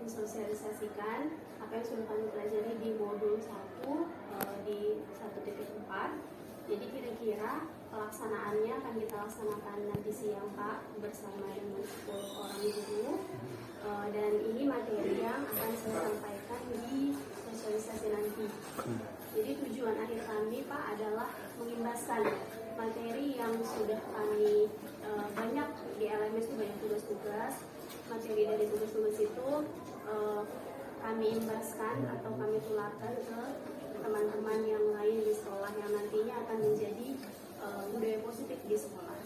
mensosialisasikan apa yang sudah kami pelajari di modul 1 di 1.4. Jadi kira-kira pelaksanaannya akan kita laksanakan nanti siang Pak bersama dengan 10 orang guru, dan ini materi yang akan saya sampaikan di sosialisasi nanti. Jadi tujuan akhir kami Pak adalah mengimbaskan materi yang sudah kami banyak di LMS itu banyak tugas-tugas. Materi dari tugas-tugas itu kami imbaskan atau kami tularkan ke teman-teman yang lain di sekolah yang nantinya akan menjadi budaya positif di sekolah.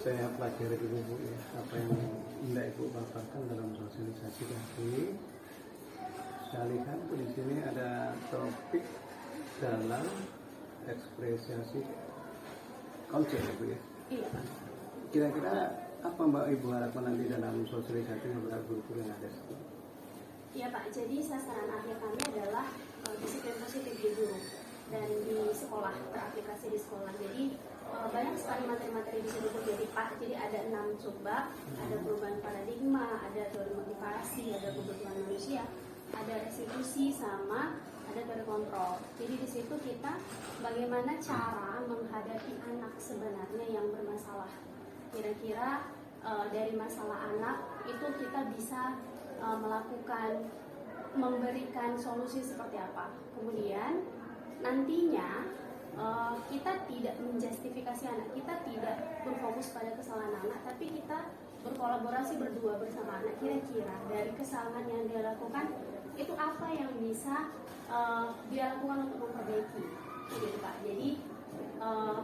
Saya pelajari dulu Bu ya, apa yang Mbak Ibu paparkan dalam sosialisasi tadi. Saya lihat di sini ada topik dalam ekspresiasi konsep Bu ya. Iya. Kira-kira apa Mbak Ibu harapkan nanti dalam sosialisasi kepada guru-guru yang ada di Iya Pak, jadi sasaran akhir kami adalah disiplin positif di guru dan di sekolah, teraplikasi di sekolah. Jadi banyak sekali materi-materi di situ jadi Pak. Jadi ada 6 coba, ada perubahan paradigma, ada teori motivasi, ada kebutuhan manusia, ada restitusi, sama ada teori kontrol. Jadi di situ kita bagaimana cara menghadapi anak sebenarnya yang bermasalah. Kira-kira dari masalah anak itu kita bisa memberikan solusi seperti apa. Kemudian nantinya kita tidak menjustifikasi anak, kita tidak berfokus pada kesalahan anak, tapi kita berkolaborasi berdua bersama anak. Kira-kira dari kesalahan yang dia lakukan itu apa yang bisa dia lakukan untuk memperbaiki, gitu Pak. Jadi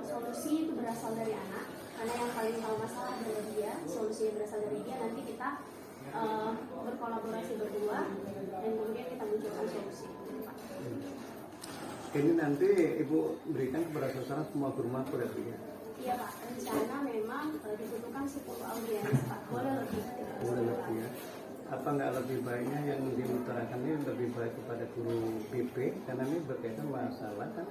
solusi itu berasal dari anak, karena yang paling tahu masalah adalah dia. Solusinya berasal dari dia. Nanti kita berkolaborasi berdua dan kemudian kita munculkan solusi. Ini nanti Ibu berikan kepada sasaran semua guru makro ya Bu ya? Iya Pak, rencana memang dibutuhkan 10 audiens Pak, boleh lebih. Boleh lebih ya. Apa nggak lebih baiknya yang diutarakan ini lebih baik kepada guru BP, karena ini berkaitan masalah kan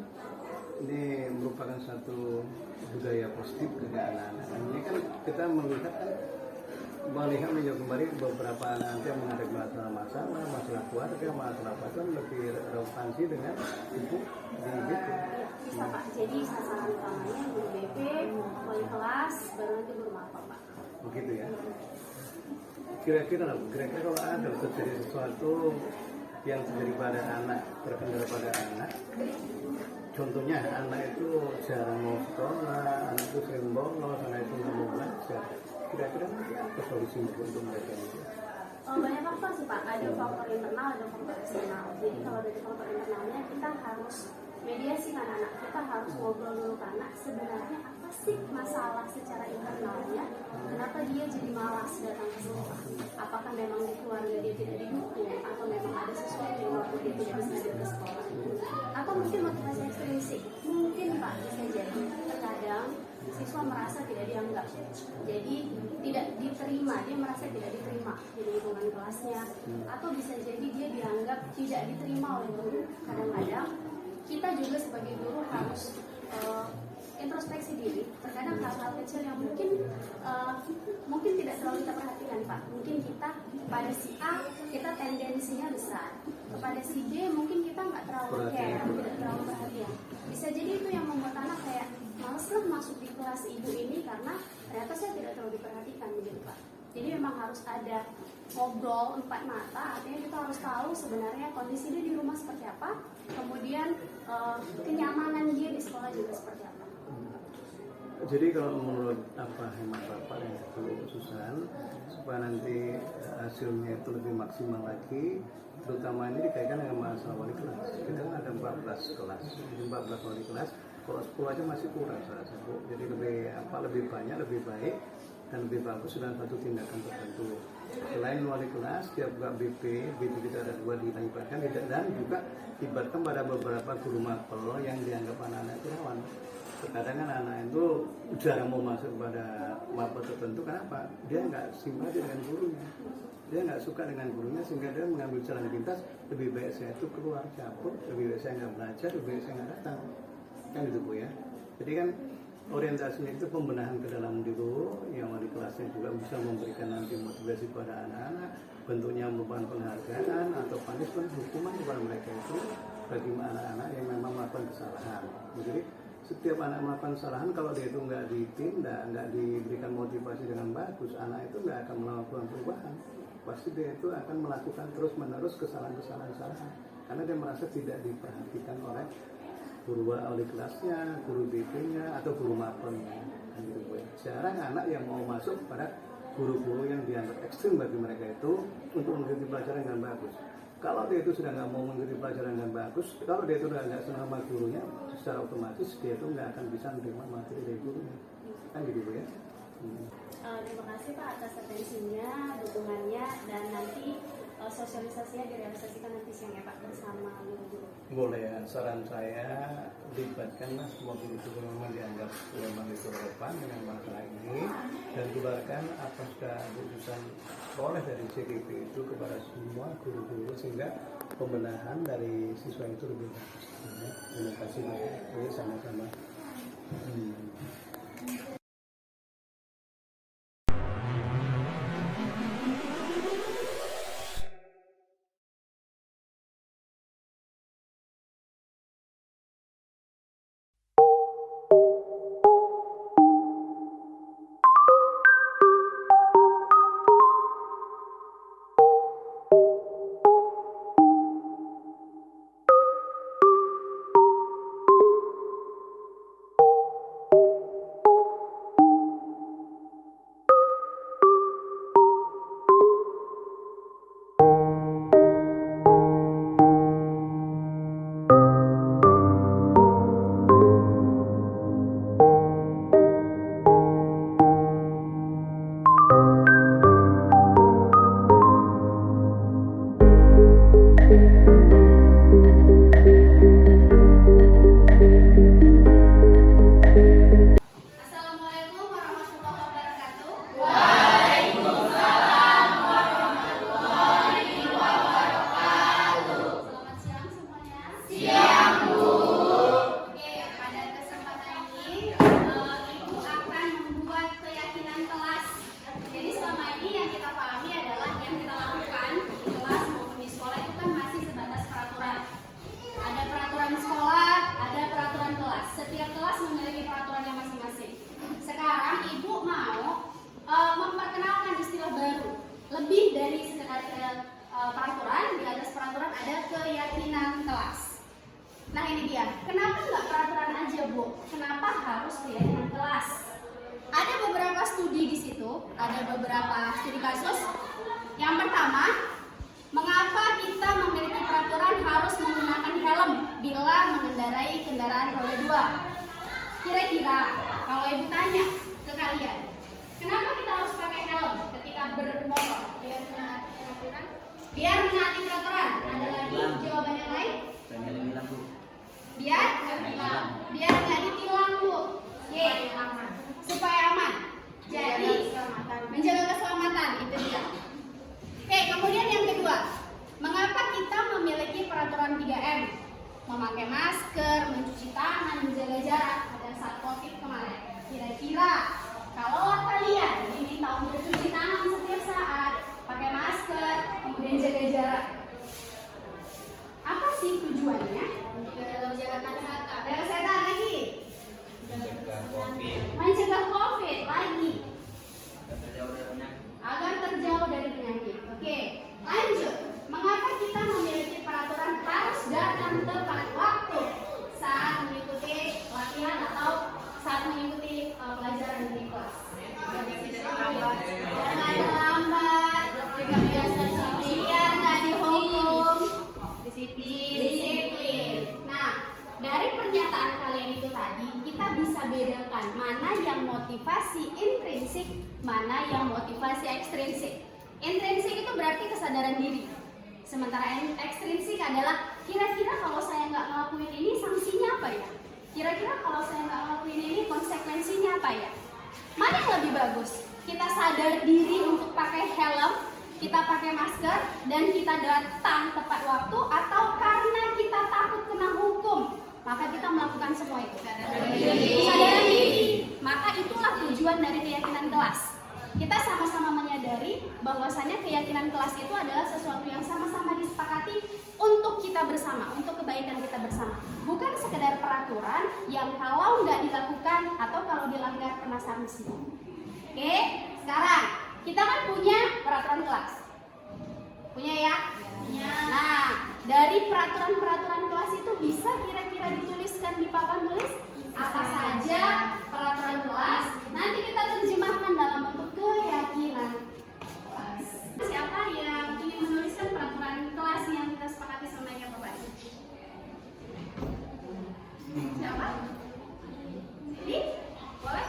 ini merupakan satu budaya positif ke anak-anak. Ini kan kita melihat kan melihat kembali beberapa anak yang menghadapi masalah keluarga, masalah apa itu lebih relevansi dengan ibu di BP. Bisa Pak, jadi sasaran utamanya guru BP, wali kelas, baru nanti guru makro Pak. Begitu ya. Kira-kira kalau ada terjadi sesuatu yang terjadi pada anak, terkendala pada anak, contohnya anak itu jarang mau sekolah, anak itu sering bolos, anak itu nggak mau belajar, kira-kira apa solusi untuk mereka ini? Banyak faktor sih Pak, ada faktor internal, ada faktor eksternal. Jadi kalau dari faktor internalnya kita harus mediasi kan anak, kita harus ngobrol dulu kan anak sebenarnya apa sih masalah secara internalnya, kenapa dia jadi malas datang ke sekolah, apakah memang di keluarga dia tidak didukung, atau memang ada sesuatu yang membuat dia tidak bisa datang ke sekolah, atau mungkin motivasi ekstrinsik. Mungkin Pak, bisa jadi terkadang siswa merasa tidak dianggap, jadi tidak diterima, dia merasa tidak diterima di lingkungan kelasnya, atau bisa jadi dia dianggap tidak diterima oleh guru. Kadang-kadang kita juga sebagai guru harus introspeksi diri. Terkadang hal-hal kecil yang mungkin tidak terlalu kita perhatikan Pak. Mungkin kita pada si A kita tendensinya besar, kepada si B mungkin kita nggak terlalu care, tidak terlalu perhatian. Bisa jadi itu yang membuat anak kayak males lah masuk di kelas ibu ini karena ternyata saya tidak terlalu diperhatikan begitu Pak. Jadi memang harus ada ngobrol 4 mata, artinya kita harus tahu sebenarnya kondisi dia di rumah seperti apa, kemudian kenyamanan dia di sekolah juga seperti apa. Jadi kalau menurut apa hemat Bapak dan Bu Susan, supaya nanti hasilnya itu lebih maksimal lagi, terutama ini dikaitkan dengan masalah wali kelas. Kita kan ada 14 kelas, 14 wali kelas. Kalau 10 aja masih kurang saya rasa Bu. Jadi lebih banyak, lebih baik dan lebih bagus dalam satu tindakan tertentu. Selain wali kelas, tiap BP kita ada 2 dilibatkan, dan juga dilibatkan pada beberapa guru makro yang dianggap anak-anak itu rawan. Terkadang kan anak itu jarang mau masuk pada makro tertentu, kenapa? Dia nggak simpati dengan gurunya, dia nggak suka dengan gurunya, sehingga dia mengambil jalan pintas. Lebih baik saya itu keluar cabut, lebih baik saya nggak belajar, lebih baik saya nggak datang, kan gitu Bu ya. Jadi kan orientasinya itu pembenahan ke dalam dulu, yang wali kelasnya juga bisa memberikan nanti motivasi pada anak-anak, bentuknya merupakan penghargaan atau punishment, hukuman kepada mereka itu bagi anak-anak yang memang melakukan kesalahan. Jadi setiap anak melakukan kesalahan, kalau dia itu nggak ditindak, nggak diberikan motivasi dengan bagus, anak itu nggak akan melakukan perubahan. Pasti dia itu akan melakukan terus-menerus kesalahan-kesalahan karena dia merasa tidak diperhatikan oleh guru wali kelasnya, guru BP-nya, atau guru mapornya. Jarang anak yang mau masuk pada guru-guru yang dianggap ekstrim bagi mereka itu untuk mengikuti pelajaran dengan bagus. Kalau dia itu sudah nggak mau mengikuti pelajaran dengan bagus, kalau dia itu sudah nggak senang sama gurunya, secara otomatis dia itu nggak akan bisa menerima materi dari gurunya. Kan gitu ya. Terima kasih Pak atas atensinya, dukungannya, dan nanti sosialisasinya direalisasikan nanti siang ya Pak bersama guru-guru. Boleh ya, saran saya libatkanlah semua guru-guru memang dianggap memang itu relevan dengan masalah ini, dan tularkan apa sudah keputusan oleh dari CGP itu kepada semua guru-guru sehingga pembenahan dari siswa itu lebih bagus. Terima kasih Pak. Sama-sama. Lebih dari sekedar peraturan, di atas peraturan ada keyakinan kelas. Nah ini dia, kenapa nggak peraturan aja Bu? Kenapa harus keyakinan kelas? Ada beberapa studi di situ, ada beberapa studi kasus. Yang pertama, mengapa kita memiliki peraturan harus menggunakan helm bila mengendarai kendaraan roda 2? Kira-kira kalau Ibu tanya ke kalian, kenapa kita harus pakai helm ketika bermotor? Biar menaati peraturan. Ada lagi jawaban yang lain? Biar nggak ditilang Bu. Supaya aman. Jadi menjaga keselamatan itu dia. Oke, kemudian yang kedua, mengapa kita memiliki peraturan 3M? Memakai masker, mencuci tangan, menjaga jarak pada saat COVID kemarin. Kira-kira kalau kalian diminta untuk mencuci tangan setiap saat, pakai masker, kemudian jaga jarak, apa sih tujuannya? Menjaga kesehatan lagi. Mencegah COVID lagi. Agar terjauh dari penyakit. Oke, lanjut. Mengapa kita memiliki peraturan harus datang tepat waktu saat mengikuti latihan atau saat mengikuti pelajaran di kelas? Jangan terlambat, biar nggak dihukum. Disiplin. Nah, dari pernyataan kalian itu tadi, kita bisa bedakan mana yang motivasi intrinsik, mana yang motivasi ekstrinsik. Intrinsik itu berarti kesadaran diri. Sementara ekstrinsik adalah kira-kira kalau saya nggak ngelakuin ini sanksinya apa ya? Kira-kira kalau saya nggak ngelakuin ini konsekuensinya apa ya? Mana yang lebih bagus? Kita sadar diri untuk pakai helm, kita pakai masker, dan kita datang tepat waktu, atau karena kita takut kena hukum, maka kita melakukan semua itu? Kesadaran diri. maka itulah tujuan dari keyakinan kelas. Kita sama-sama menyadari bahwasanya keyakinan kelas itu adalah sesuatu yang sama-sama disepakati untuk kita bersama, untuk kebaikan kita bersama. Bukan sekedar peraturan yang kalau nggak dilakukan atau kalau dilanggar kena sanksi. Oke, sekarang kita kan punya peraturan kelas. Punya ya? Punya. Nah, dari peraturan-peraturan kelas itu bisa kira-kira dituliskan di papan tulis apa saja peraturan kelas. Nanti kita terjemahkan dalam bentuk keyakinan kelas. Siapa yang ingin menuliskan peraturan kelas yang kita sepakati sama yang Bapak? Siapa? Jadi, boleh?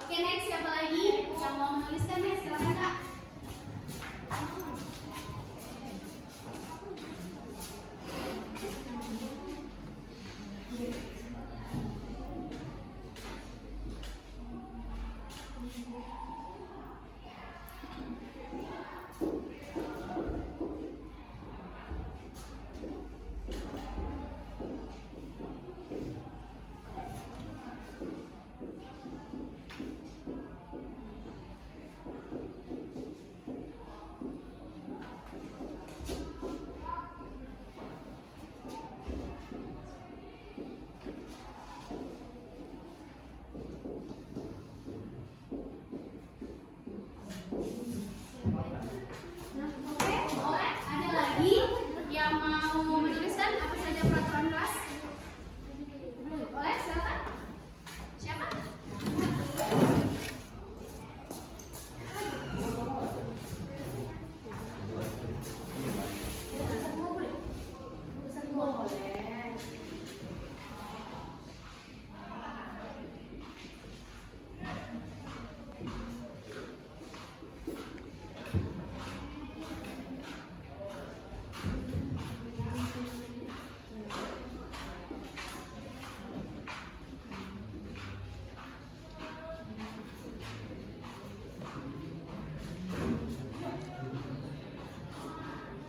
Oke, next siapa lagi yang mau menuliskan? Ya, silakan Kak. Oke, boleh. Ada lagi yang mau menuliskan apa saja peraturan kelas? Boleh, silakan. Siapa?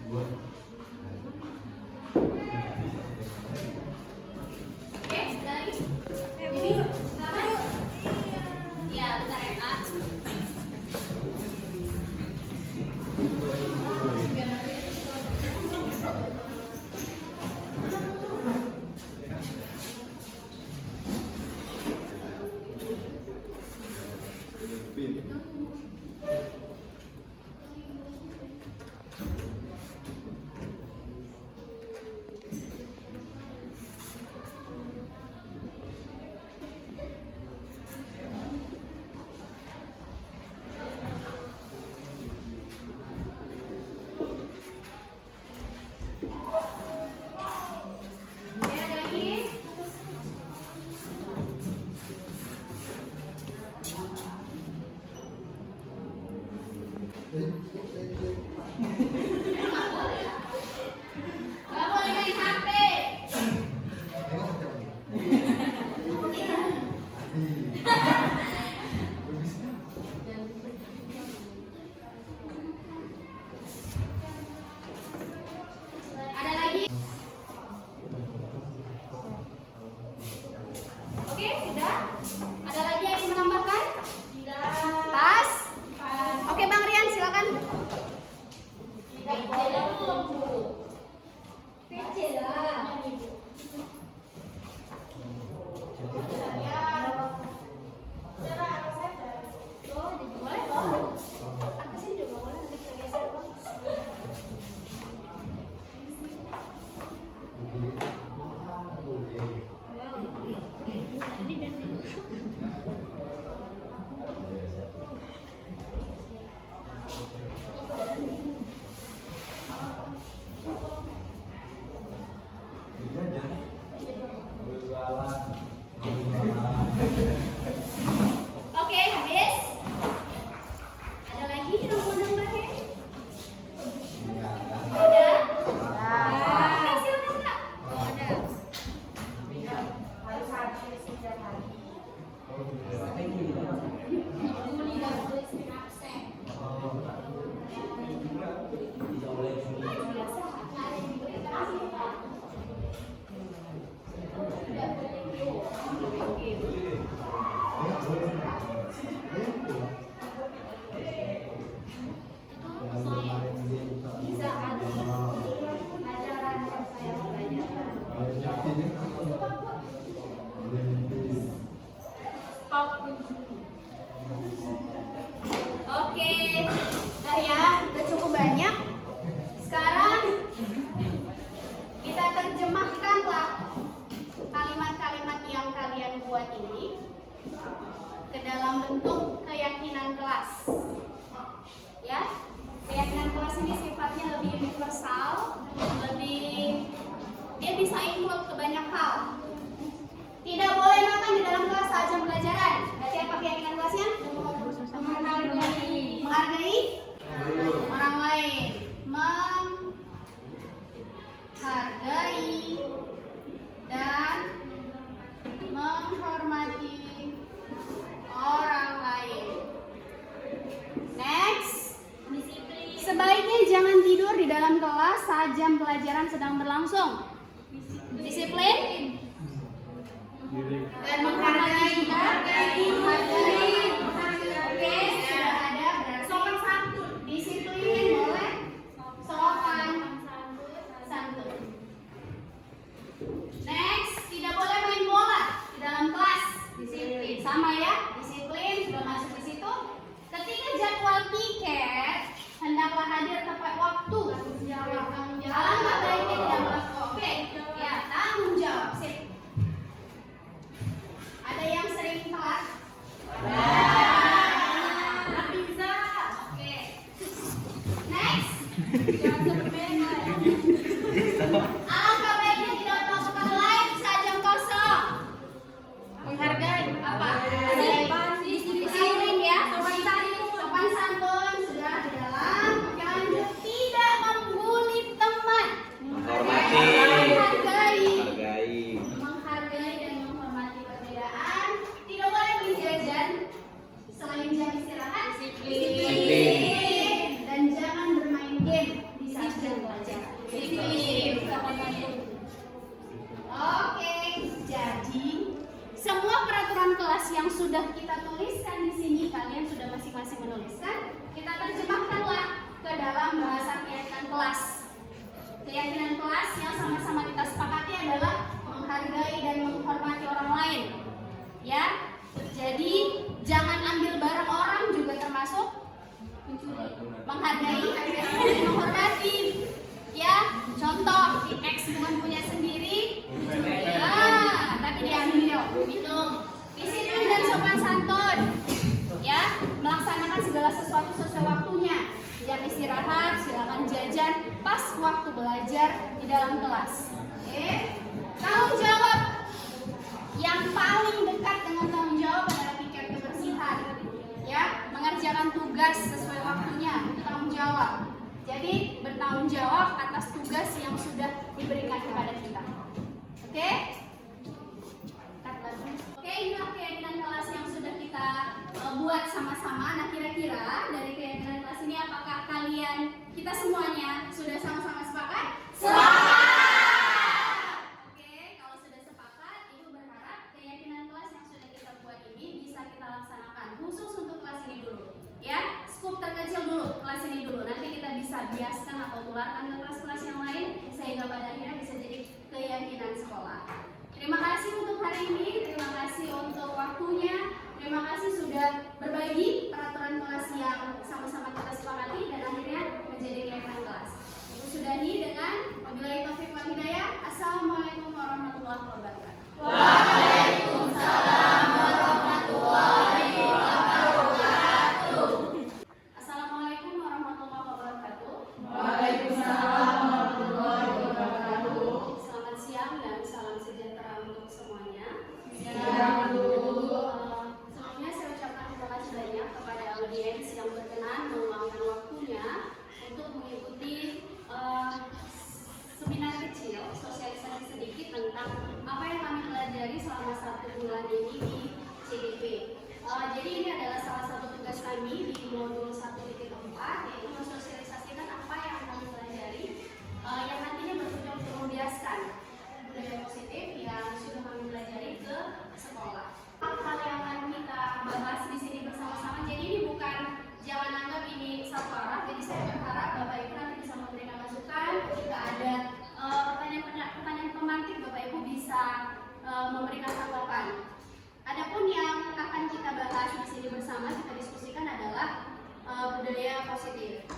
Boleh. Oke, sudah lagi? Ini, silakan. Ya, bentar ya, Kak. Oke, ada lagi? Nggak boleh main HP. Ada lagi? Oke, sudah. Ada lagi yang ingin menambahkan? Tas? Oke, Bang Rian, silakan. keyakinan kelas. Ya, keyakinan kelas ini sifatnya lebih universal, dia bisa include ke banyak hal. Tidak boleh makan di dalam kelas saat jam pelajaran. Berarti apa keyakinan kelasnya? Menghargai orang lain, menghargai dan menghormati orang lain. Next, sebaiknya jangan tidur di dalam kelas saat jam pelajaran sedang berlangsung. Disiplin dan menghargai. Oke, sudah ada. Sopan santun. Disiplin boleh. Sopan santun. Next, tidak boleh main bola di dalam kelas. Disiplin. Sama ya, disiplin sudah masuk di situ. Ketika jadwal piket, hendaklah hadir tepat waktu. Alangkah baiknya tidak waktu. Oke, ya tanggung jawab. Sip. Ada yang sering telat? Bisa. Oke. Next. Alangkah baiknya tidak melakukan live saat jam kosong. Menghargai apa? Disiplin ya. Sopan santun sudah di dalam. Oke, lanjut. Tidak membuli teman. Menghargai dan menghormati perbedaan. Tidak boleh beli jajan selain jam istirahat. Disiplin. Dan jangan bermain game di saat jam pelajaran. Disiplin. Oke, jadi semua peraturan kelas yang sudah kita tuliskan di sini, kalian sudah masing-masing menuliskan. Kita terjemahkanlah ke dalam bahasa keyakinan kelas. Keyakinan kelas yang sama-sama kita sepakati adalah menghargai dan menghormati orang lain. Ya, jadi jangan ambil barang orang juga termasuk menghargai dan menghormati. Ya, contoh X bukan punya sendiri, tapi diambil. Minum. Disiplin dan sopan santun. Ya, melaksanakan segala sesuatu sesuai waktunya. Jam istirahat, silakan jajan pas waktu belajar di dalam kelas. Oke. Tanggung jawab. Yang paling dekat dengan tanggung jawab adalah piket kebersihan. Ya, mengerjakan tugas sesuai waktunya, itu tanggung jawab. Jadi bertanggung jawab atas tugas yang sudah diberikan kepada kita. Oke? Oke, inilah keyakinan kelas yang sudah kita buat sama-sama. Nah, kira-kira dari keyakinan kelas ini apakah kalian, kita semuanya sudah sama-sama sepakat? Sepakat! Oke, kalau sudah sepakat, Ibu berharap keyakinan kelas yang sudah kita buat ini bisa kita laksanakan khusus untuk kelas ini dulu. Ya, skup terkecil dulu, kelas ini dulu. Nanti kita bisa biaskan atau tularkan ke kelas-kelas yang lain sehingga pada akhirnya bisa jadi keyakinan sekolah. Terima kasih untuk hari ini, terima kasih untuk waktunya, terima kasih sudah berbagi peraturan kelas yang sama-sama kita sepakati dan akhirnya menjadi keyakinan kelas. Ibu sudahi dengan wabillahi taufiq wal hidayah. Assalamualaikum warahmatullahi wabarakatuh. Waalaikumsalam warahmatullahi wabarakatuh. Assalamualaikum warahmatullahi wabarakatuh. Waalaikumsalam warahmatullahi wabarakatuh. Selamat siang dan salam sejahtera untuk semuanya. Sebelumnya saya ucapkan terima kasih banyak kepada audiens yang berkenan meluangkan waktunya untuk mengikuti seminar kecil, sosialisasi sedikit tentang apa yang kami pelajari selama 1 bulan ini di CDP. Jadi ini adalah salah satu tugas kami di modul 1.4, yaitu mensosialisasikan apa yang kami pelajari yang nantinya bertujuan untuk membiaskan budaya positif yang sudah kami pelajari ke sekolah. Hal yang akan kita bahas di sini bersama-sama. Jadi ini bukan, jangan anggap ini satu arah. Jadi saya berharap Bapak Ibu nanti bisa memberikan masukan. Jika ada pertanyaan pemantik, Bapak Ibu bisa memberikan tanggapan. Adapun yang akan kita bahas di sini bersama, kita diskusikan adalah budaya positif.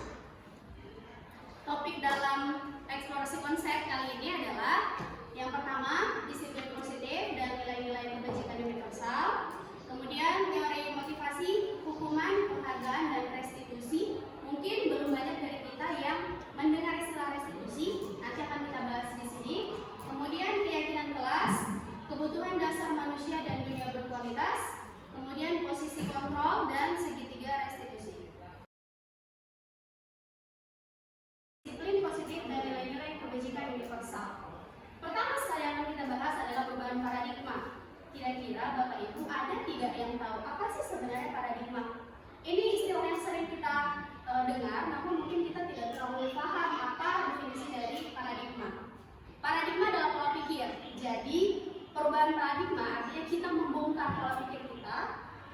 Topik dalam eksplorasi konsep kali ini adalah yang pertama, disiplin positif dan nilai-nilai kebajikan universal. Kemudian teori motivasi, hukuman,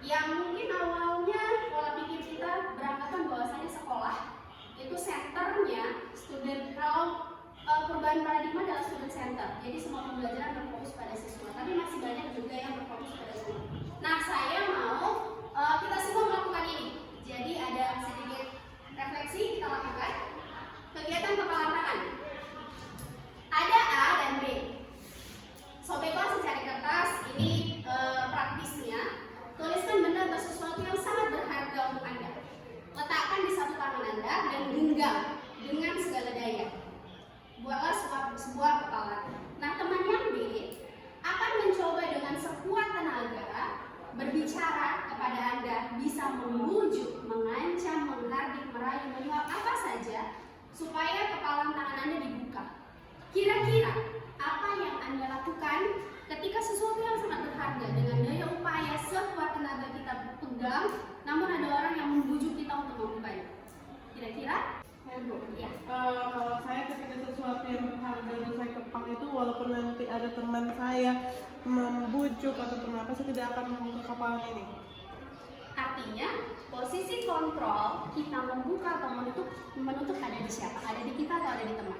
yang mungkin awalnya pola pikir kita beranggapan bahwasanya sekolah itu senternya student. Kalau perubahan paradigma adalah student center, jadi semua pembelajaran berfokus pada siswa, tapi masih banyak juga yang berfokus pada guru. Nah, saya mau kita semua melakukan ini. Jadi ada sedikit refleksi kita lakukan. Kegiatan kepalan tangan. Ada A dan B. Sobat kelas cari kertas, ini praktisnya. Tuliskan benda atau sesuatu yang sangat berharga untuk Anda. Letakkan di satu tangan Anda dan genggam dengan segala daya. Buatlah sebuah kepalan. Nah, teman yang B akan mencoba dengan sekuat tenaga berbicara kepada Anda, bisa membujuk, mengancam, menghardik, merayu, menyuap apa saja supaya kepalan tangan Anda dibuka. Kira-kira apa yang Anda lakukan ketika sesuatu yang sangat berharga dengan daya upaya sekuat tenaga kita pegang, namun ada orang yang membujuk kita untuk membukanya? Kira-kira? Ya. Kalau saya ketika sesuatu yang berharga dan saya kepang itu, walaupun nanti ada teman saya membujuk atau kenapa, saya tidak akan membuka kepalan ini. Artinya posisi kontrol kita membuka atau menutup ada di siapa? Ada di kita atau ada di teman?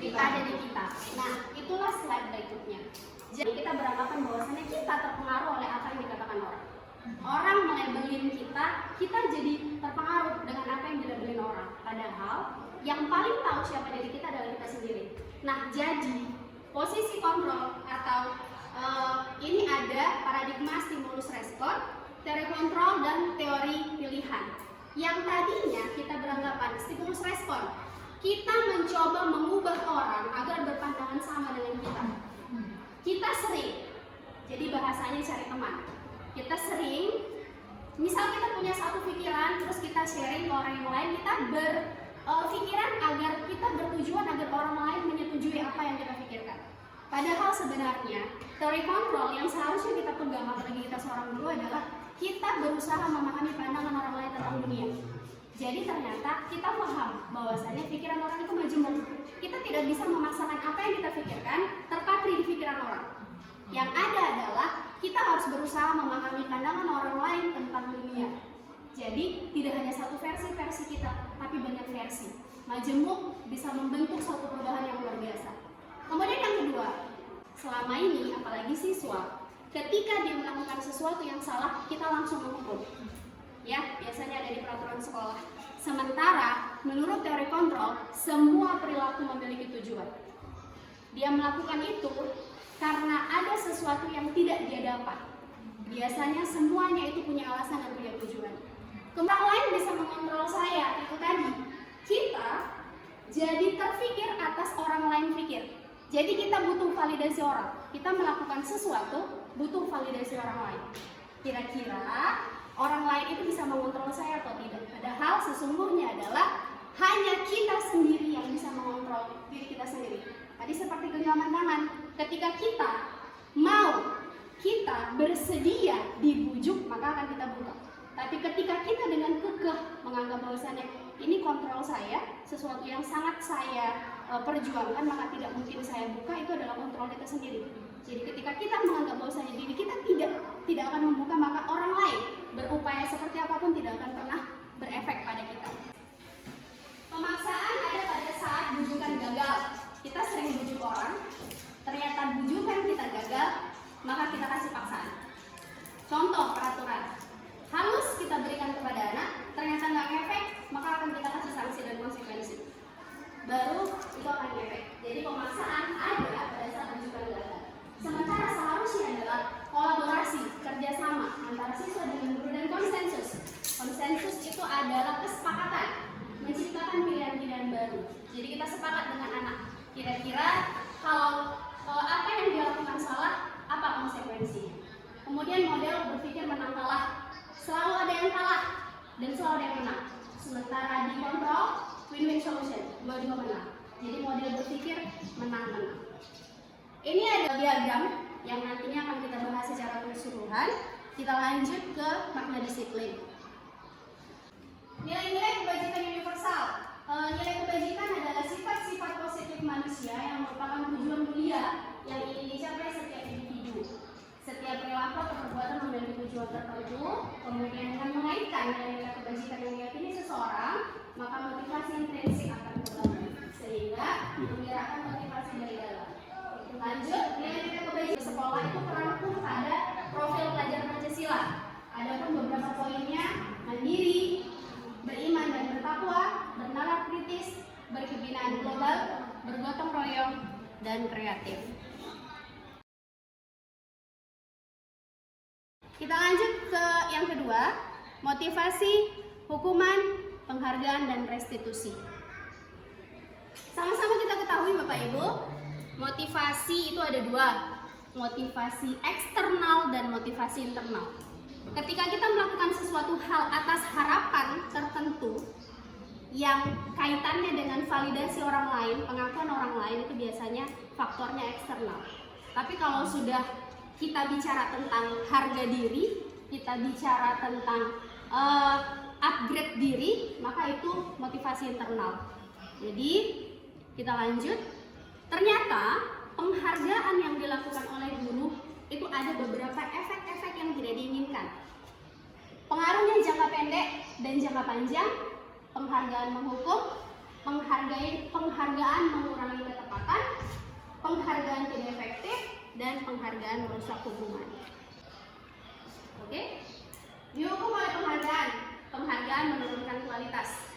Kita ada di kita. Nah, itulah slide berikutnya. Jadi kita beranggapan bahwasanya kita terpengaruh oleh apa yang dikatakan orang. Orang melabelin kita jadi terpengaruh dengan apa yang dilabelin orang. Padahal yang paling tahu siapa diri kita adalah kita sendiri. Nah, jadi posisi kontrol atau ini ada paradigma stimulus respon, teori kontrol dan teori pilihan. Yang tadinya kita beranggapan stimulus respon, kita mencoba mengubah orang agar berpandangan sama dengan kita. Kita sering, jadi bahasanya cari teman. Kita sering, misal kita punya satu pikiran, terus kita sharing ke orang yang lain, kita berpikiran agar kita bertujuan agar orang lain menyetujui apa yang kita pikirkan. Padahal sebenarnya teori kontrol yang seharusnya kita pegang, apalagi kita seorang guru, adalah kita berusaha memahami pandangan orang lain tentang dunia. Jadi ternyata kita paham bahwasanya pikiran orang itu majemuk. Kita tidak bisa memaksakan apa yang kita pikirkan terpatri di pikiran orang. Yang ada adalah kita harus berusaha memahami pandangan orang lain tentang dunia. Jadi tidak hanya satu versi kita, tapi banyak versi. Majemuk bisa membentuk suatu perubahan yang luar biasa. Kemudian yang kedua, selama ini apalagi siswa, ketika dia melakukan sesuatu yang salah, kita langsung menghukum. Ya, biasanya ada di peraturan sekolah. Sementara menurut teori kontrol, semua perilaku memiliki tujuan. Dia melakukan itu karena ada sesuatu yang tidak dia dapat. Biasanya semuanya itu punya alasan dan punya tujuan. Orang lain bisa mengontrol saya, itu tadi. Kita jadi terpikir atas orang lain pikir. Jadi kita butuh validasi orang. Kita melakukan sesuatu butuh validasi orang lain. Kira-kira orang lain itu bisa mengontrol saya atau tidak? Padahal sesungguhnya adalah hanya kita sendiri yang bisa mengontrol diri kita sendiri. Tadi seperti genggaman tangan, ketika kita mau, kita bersedia dibujuk, maka akan kita buka. Tapi ketika kita dengan kekeh menganggap bahwasannya ini kontrol saya, sesuatu yang sangat saya perjuangkan, maka tidak mungkin saya buka, itu adalah kontrol kita sendiri. Jadi ketika kita menganggap bahwasannya diri kita tidak akan membuka, maka orang lain berupaya seperti apapun tidak akan pernah berefek pada kita. Pemaksaan ada pada saat bujukan gagal. Kita sering bujuk orang, ternyata bujukan kita gagal, maka kita kasih paksaan. Contoh peraturan, halus kita berikan kepada anak, ternyata nggak ngefek, maka akan kita kasih sanksi dan konsekuensi. Baru itu akan ngefek. Jadi pemaksaan ada pada saat bujukan gagal. Sementara seharusnya adalah kolaborasi, kerjasama antara siswa dengan guru dan konsensus. Konsensus itu adalah kesepakatan, menciptakan pilihan-pilihan baru. Jadi kita sepakat dengan anak. Kira-kira kalau apa yang dia lakukan salah, apa konsekuensinya? Kemudian model berpikir menang kalah. Selalu ada yang kalah dan selalu ada yang menang. Sementara di kontrol, win-win solution, dua-dua menang. Jadi model berpikir menang-menang. Ini ada diagram yang nantinya akan kita bahas secara keseluruhan. Kita lanjut ke makna disiplin. Nilai-nilai kebajikan universal. Nilai kebajikan adalah sifat-sifat positif manusia yang merupakan tujuan mulia yang ingin dicapai setiap individu. Setiap setiap perilaku atau perbuatan memiliki tujuan tertentu, kemudian dengan mengaitkan dengan nilai kebajikan yang diyakini seseorang, maka motivasi intrinsik akan terbangun sehingga menggerakkan motivasi dari dalam. Lanjut, nilai-nilai kebajikan sekolah itu terangkum pada profil pelajar Pancasila. Adapun beberapa poinnya: mandiri, beriman dan bertakwa, bernalar kritis, berkebinaan global, bergotong royong, dan kreatif. Kita lanjut ke yang kedua, motivasi, hukuman, penghargaan, dan restitusi. Sama-sama kita ketahui Bapak Ibu, motivasi itu ada dua, motivasi eksternal dan motivasi internal. Ketika kita melakukan sesuatu hal atas harapan tertentu yang kaitannya dengan validasi orang lain, pengakuan orang lain, itu biasanya faktornya eksternal. Tapi kalau sudah kita bicara tentang harga diri, kita bicara tentang upgrade diri, maka itu motivasi internal. Jadi kita lanjut. Ternyata penghargaan yang dilakukan oleh guru itu ada beberapa efek-efek yang tidak diinginkan. Pengaruhnya jangka pendek dan jangka panjang. Penghargaan menghukum, penghargaan mengurangi ketepatan, penghargaan tidak efektif, dan penghargaan merusak hubungan. Oke? Dihukum oleh penghargaan menurunkan kualitas.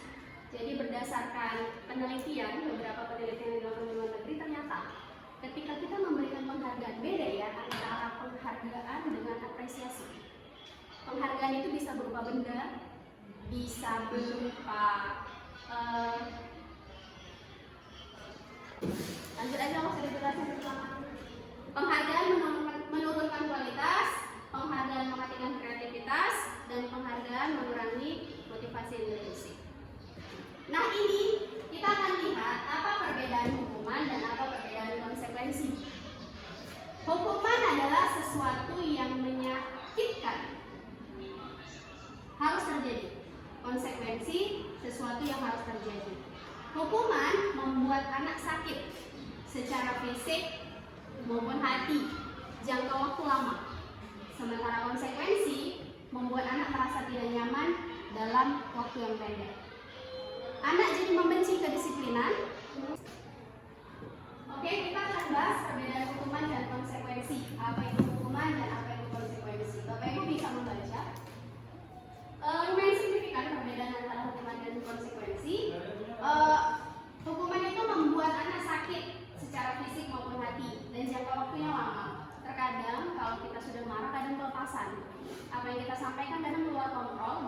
Jadi berdasarkan penelitian, beberapa penelitian yang dilakukan di luar negeri, ternyata ketika kita memberikan penghargaan, beda ya antara penghargaan dengan apresiasi. Penghargaan itu bisa berupa benda, bisa berupa lanjut aja, nggak usah dijelasin bersama. Penghargaan menurunkan kualitas, penghargaan mematikan kreativitas, dan penghargaan mengurangi motivasi intrinsik. Nah, ini kita akan lihat apa perbedaan hukuman dan apa perbedaan konsekuensi. Hukuman adalah sesuatu yang menyakitkan, harus terjadi. Konsekuensi sesuatu yang harus terjadi. Hukuman membuat anak sakit secara fisik maupun hati, jangka waktu lama. Sementara konsekuensi membuat anak merasa tidak nyaman dalam waktu yang pendek. Anak jadi membenci kedisiplinan. Oke, kita akan bahas perbedaan hukuman dan konsekuensi. Apa itu hukuman dan apa itu konsekuensi. Bapak Ibu bisa membaca. Lumayan signifikan perbedaan antara hukuman dan konsekuensi. Hukuman itu membuat anak sakit secara fisik maupun hati dan jangka waktunya lama. Terkadang kalau kita sudah marah, kadang kelepasan. Apa yang kita sampaikan kadang di luar kontrol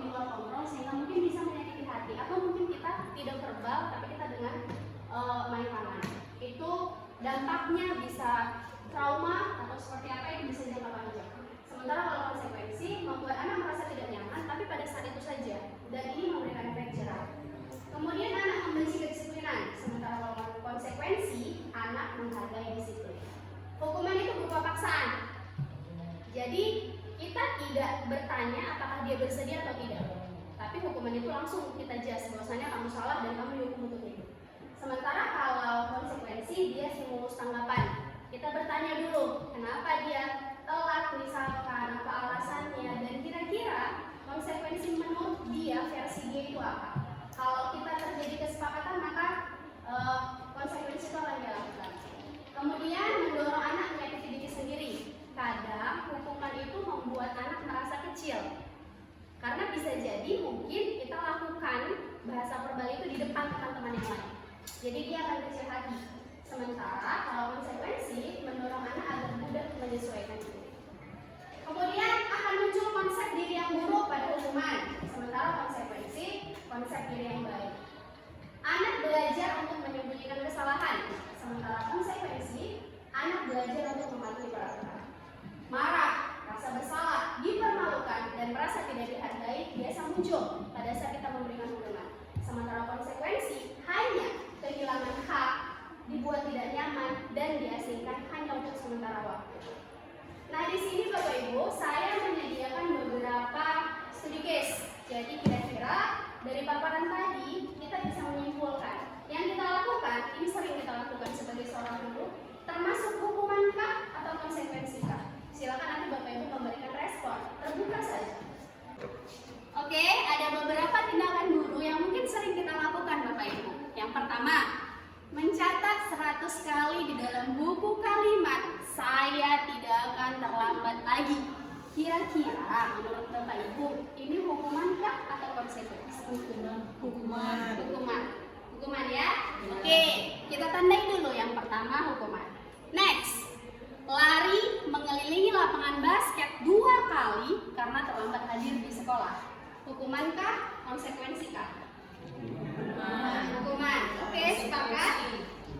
sehingga mungkin bisa menyakiti hati, atau mungkin kita tidak verbal tapi kita dengan main tangan. Itu dampaknya bisa trauma atau seperti apa, itu bisa jangka panjang. Sementara kalau konsekuensi membuat anak merasa tidak nyaman tapi pada saat itu saja, dan ini memberikan efek jerah. Kemudian anak membenci kedisiplinan, sementara kalau konsekuensi anak menghargai disiplin. Hukuman itu berupa paksaan. Jadi kita tidak bertanya apakah dia bersedia atau tidak, tapi hukuman itu langsung kita judge bahwasanya kamu salah dan kamu dihukum untuk itu. Sementara kalau konsekuensi dia stimulus tanggapan. Kita bertanya dulu kenapa dia telat misalkan, apa alasannya, dan kira-kira konsekuensi menurut dia, versi dia itu apa. Kalau kita terjadi kesepakatan, maka konsekuensi itu akan dilakukan. Kemudian mendorong anak menyakiti diri sendiri. Kadang hukuman itu membuat anak merasa kecil, karena bisa jadi mungkin kita lakukan bahasa verbal itu di depan teman-teman yang lain. Jadi dia akan kecil hati. Sementara kalau konsekuensi mendorong anak agar mudah menyesuaikan diri. Kemudian akan muncul konsep diri yang buruk pada hukuman. Sementara konsekuensi konsep diri yang baik. Anak belajar untuk menyembunyikan kesalahan. Sementara konsekuensi anak belajar untuk mematuhi peraturan. Marah, rasa bersalah, dipermalukan, dan merasa tidak dihargai biasa muncul pada saat kita memberikan hukuman. Sementara konsekuensi hanya kehilangan hak, dibuat tidak nyaman, dan diasingkan hanya untuk sementara waktu. Nah, di sini Bapak Ibu, saya menyediakan beberapa studi case. Jadi kira-kira dari paparan tadi kita bisa menyimpulkan yang kita lakukan, ini sering kita lakukan sebagai seorang guru, termasuk hukuman kah atau konsekuensi kah? Silakan nanti Bapak Ibu beberapa tindakan guru yang mungkin sering kita lakukan Bapak Ibu. Yang pertama, mencatat 100 kali di dalam buku kalimat saya tidak akan terlambat lagi. Kira-kira menurut Bapak Ibu, ini hukumankah atau konsekuensi? Hukuman ya. Oke, kita tandai dulu yang pertama hukuman. Next, lari mengelilingi lapangan basket 2 kali karena terlambat hadir di sekolah. Hukumankah? Konsekuensikah? Hukuman. Oke, sepakat?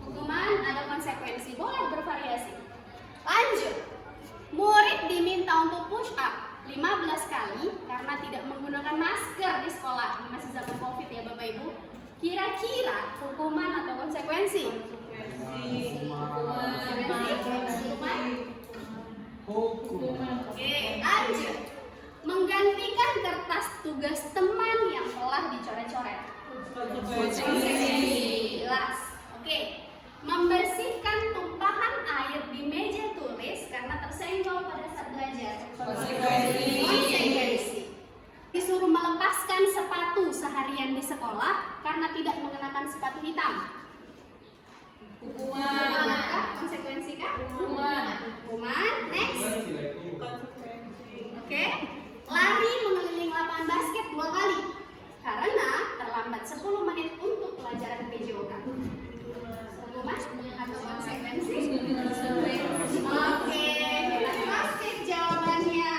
Hukuman ada konsekuensi, boleh bervariasi. Lanjut. Murid diminta untuk push up 15 kali karena tidak menggunakan masker di sekolah. Ini masih zaman Covid ya Bapak Ibu. Kira-kira hukuman atau konsekuensi? Hukuman. Oke, lanjut. Menggantikan kertas tugas teman yang telah dicoret-coret. Jelas. Oke. Membersihkan tumpahan air di meja tulis karena tersenggol pada saat belajar. Konsekuensi. Disuruh melepaskan sepatu seharian di sekolah karena tidak mengenakan sepatu hitam. Hukuman. Konsekuensi kah? Hukuman. Next. Oke. Lari mengelilingi lapangan basket 2 kali karena terlambat 10 menit untuk pelajaran PJOK. Hukuman atau konsekuensi? Oke, kita cross-check jawabannya.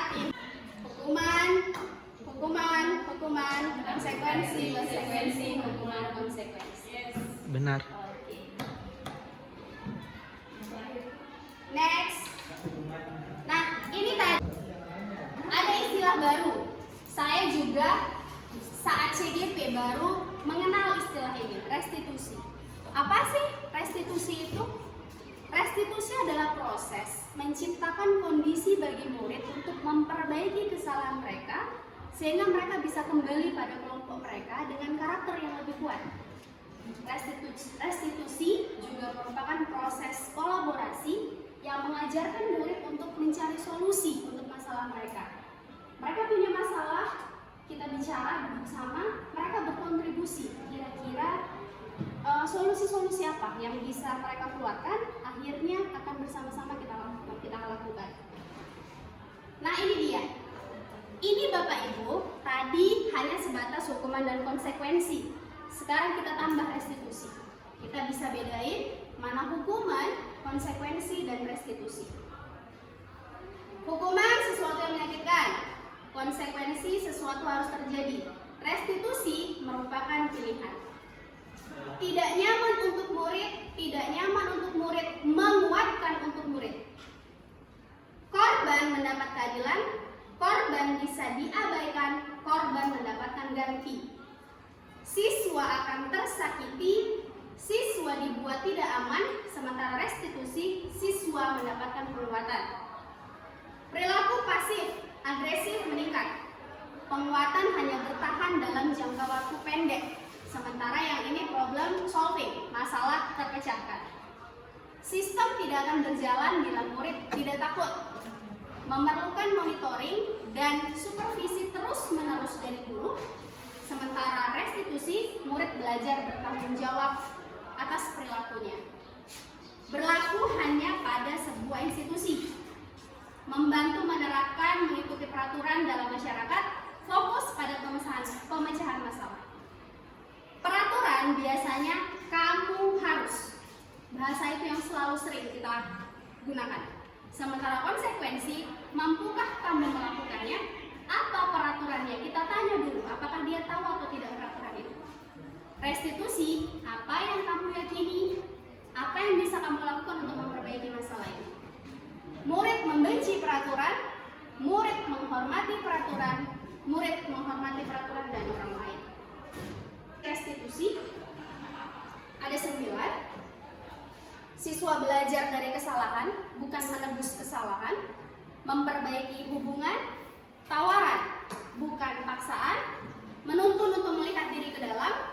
Hukuman, konsekuensi, hukuman, konsekuensi. Benar. Oke. Next. Nah, ini tadi ada istilah baru. Saya juga saat CGP baru mengenal istilah ini, restitusi. Apa sih restitusi itu? Restitusi adalah proses menciptakan kondisi bagi murid untuk memperbaiki kesalahan mereka sehingga mereka bisa kembali pada kelompok mereka dengan karakter yang lebih kuat. Restitusi juga merupakan proses kolaborasi yang mengajarkan murid untuk mencari solusi untuk masalah mereka. Mereka punya masalah, kita bicara bersama, mereka berkontribusi. Kira-kira solusi-solusi apa yang bisa mereka keluarkan, akhirnya akan bersama-sama kita lakukan. Nah, ini dia. Ini Bapak Ibu, tadi hanya sebatas hukuman dan konsekuensi. Sekarang kita tambah restitusi. Kita bisa bedain mana hukuman, konsekuensi, dan restitusi. Hukuman sesuatu yang menyakitkan, konsekuensi sesuatu harus terjadi. Restitusi merupakan pilihan. Tidak nyaman untuk murid menguatkan untuk murid. Korban mendapat keadilan, korban bisa diabaikan, korban mendapatkan ganti. Siswa akan tersakiti, siswa dibuat tidak aman, sementara restitusi, siswa mendapatkan penguatan. Perilaku pasif, agresif meningkat. Penguatan hanya bertahan dalam jangka waktu pendek, sementara yang ini problem solving, masalah terpecahkan. Sistem tidak akan berjalan bila murid tidak takut. Memerlukan monitoring dan supervisi terus-menerus dari guru, sementara restitusi, murid belajar bertanggung jawab atas perilakunya. Berlaku hanya pada sebuah institusi. Membantu menerapkan, mengikuti peraturan dalam masyarakat, fokus pada pemecahan masalah. Peraturan biasanya kamu harus. Bahasa itu yang selalu sering kita gunakan. Sementara konsekuensi, mampukah kamu melakukannya? Apa peraturannya? Kita tanya dulu, apakah dia tahu atau tidak peraturan itu. Restitusi, apa yang kamu yakini? Apa yang bisa kamu lakukan untuk memperbaiki masalah ini? Murid membenci peraturan, murid menghormati peraturan, murid menghormati peraturan dan orang lain. Restitusi, ada 9. Siswa belajar dari kesalahan, bukan menebus kesalahan. Memperbaiki hubungan, tawaran, bukan paksaan. Menuntun untuk melihat diri ke dalam,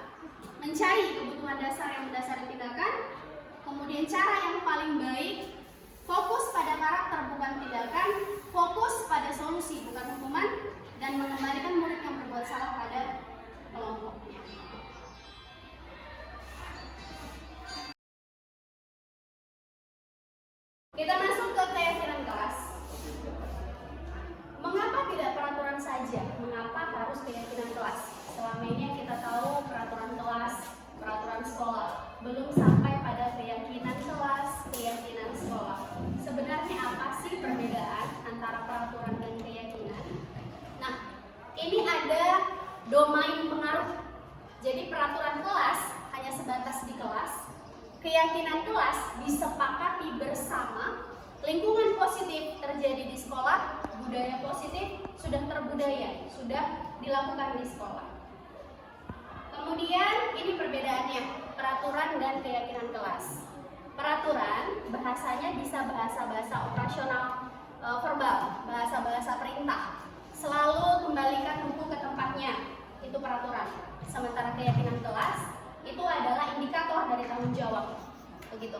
mencari kebutuhan dasar yang mendasari tindakan. Kemudian cara yang paling baik, fokus pada karakter bukan tindakan, fokus pada solusi bukan hukuman, dan mengembalikan murid yang berbuat salah pada saling pengaruh. Jadi peraturan kelas hanya sebatas di kelas, keyakinan kelas disepakati bersama, lingkungan positif terjadi di sekolah, budaya positif sudah terbudaya, sudah dilakukan di sekolah. Kemudian ini perbedaannya, peraturan dan keyakinan kelas. Peraturan bahasanya bisa bahasa-bahasa operasional verbal, bahasa-bahasa perintah. Selalu kembalikan buku ke tempatnya, itu peraturan. Sementara keyakinan kelas itu adalah indikator dari tanggung jawab. Begitu.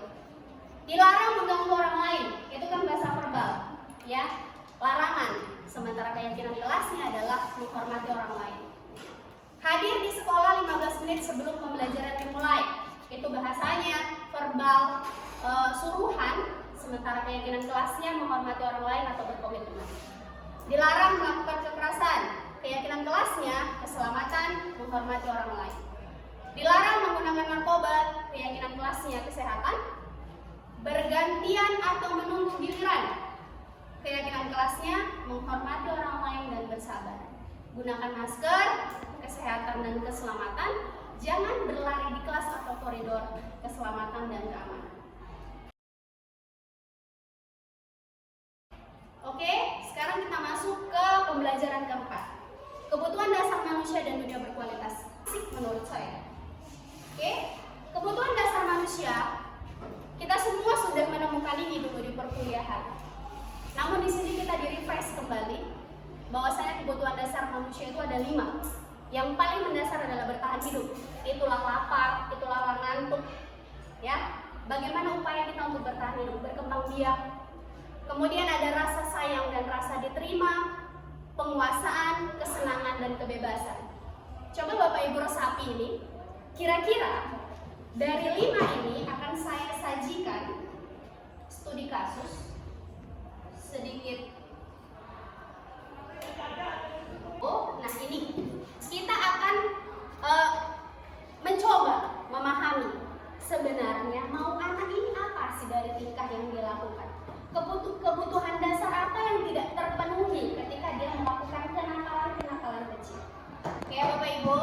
Dilarang mengganggu orang lain, itu kan bahasa verbal, ya. Larangan. Sementara keyakinan kelasnya adalah menghormati orang lain. Hadir di sekolah 15 menit sebelum pembelajaran dimulai, itu bahasanya verbal suruhan, sementara keyakinan kelasnya menghormati orang lain atau berkomitmen. Dilarang melakukan kekerasan, keyakinan kelasnya keselamatan, menghormati orang lain. Dilarang menggunakan narkoba, keyakinan kelasnya kesehatan, bergantian atau menunggu giliran, keyakinan kelasnya menghormati orang lain dan bersabar. Gunakan masker, kesehatan dan keselamatan, jangan berlari di kelas atau koridor, keselamatan dan keamanan. Oke, sekarang kita masuk ke pembelajaran keempat. Kebutuhan dasar manusia dan dunia berkualitas. Asik menurut saya. Oke, kebutuhan dasar manusia, kita semua sudah menemukan ini dulu di perkuliahan. Namun di sini kita di-refresh kembali bahwasanya kebutuhan dasar manusia itu ada 5. Yang paling mendasar adalah bertahan hidup. Itulah lapar, itulah ngantuk. Ya, bagaimana upaya kita untuk bertahan hidup, berkembang biak. Kemudian ada rasa sayang dan rasa diterima, penguasaan, kesenangan dan kebebasan. Coba Bapak Ibu resapi ini. Kira-kira dari 5 ini akan saya sajikan studi kasus sedikit. Nah ini kita akan mencoba memahami sebenarnya mau anak ini apa sih dari tingkah yang dia lakukan. Kebutuhan dasar apa yang tidak terpenuhi ketika dia melakukan kenakalan-kenakalan kecil. Oke Bapak Ibu,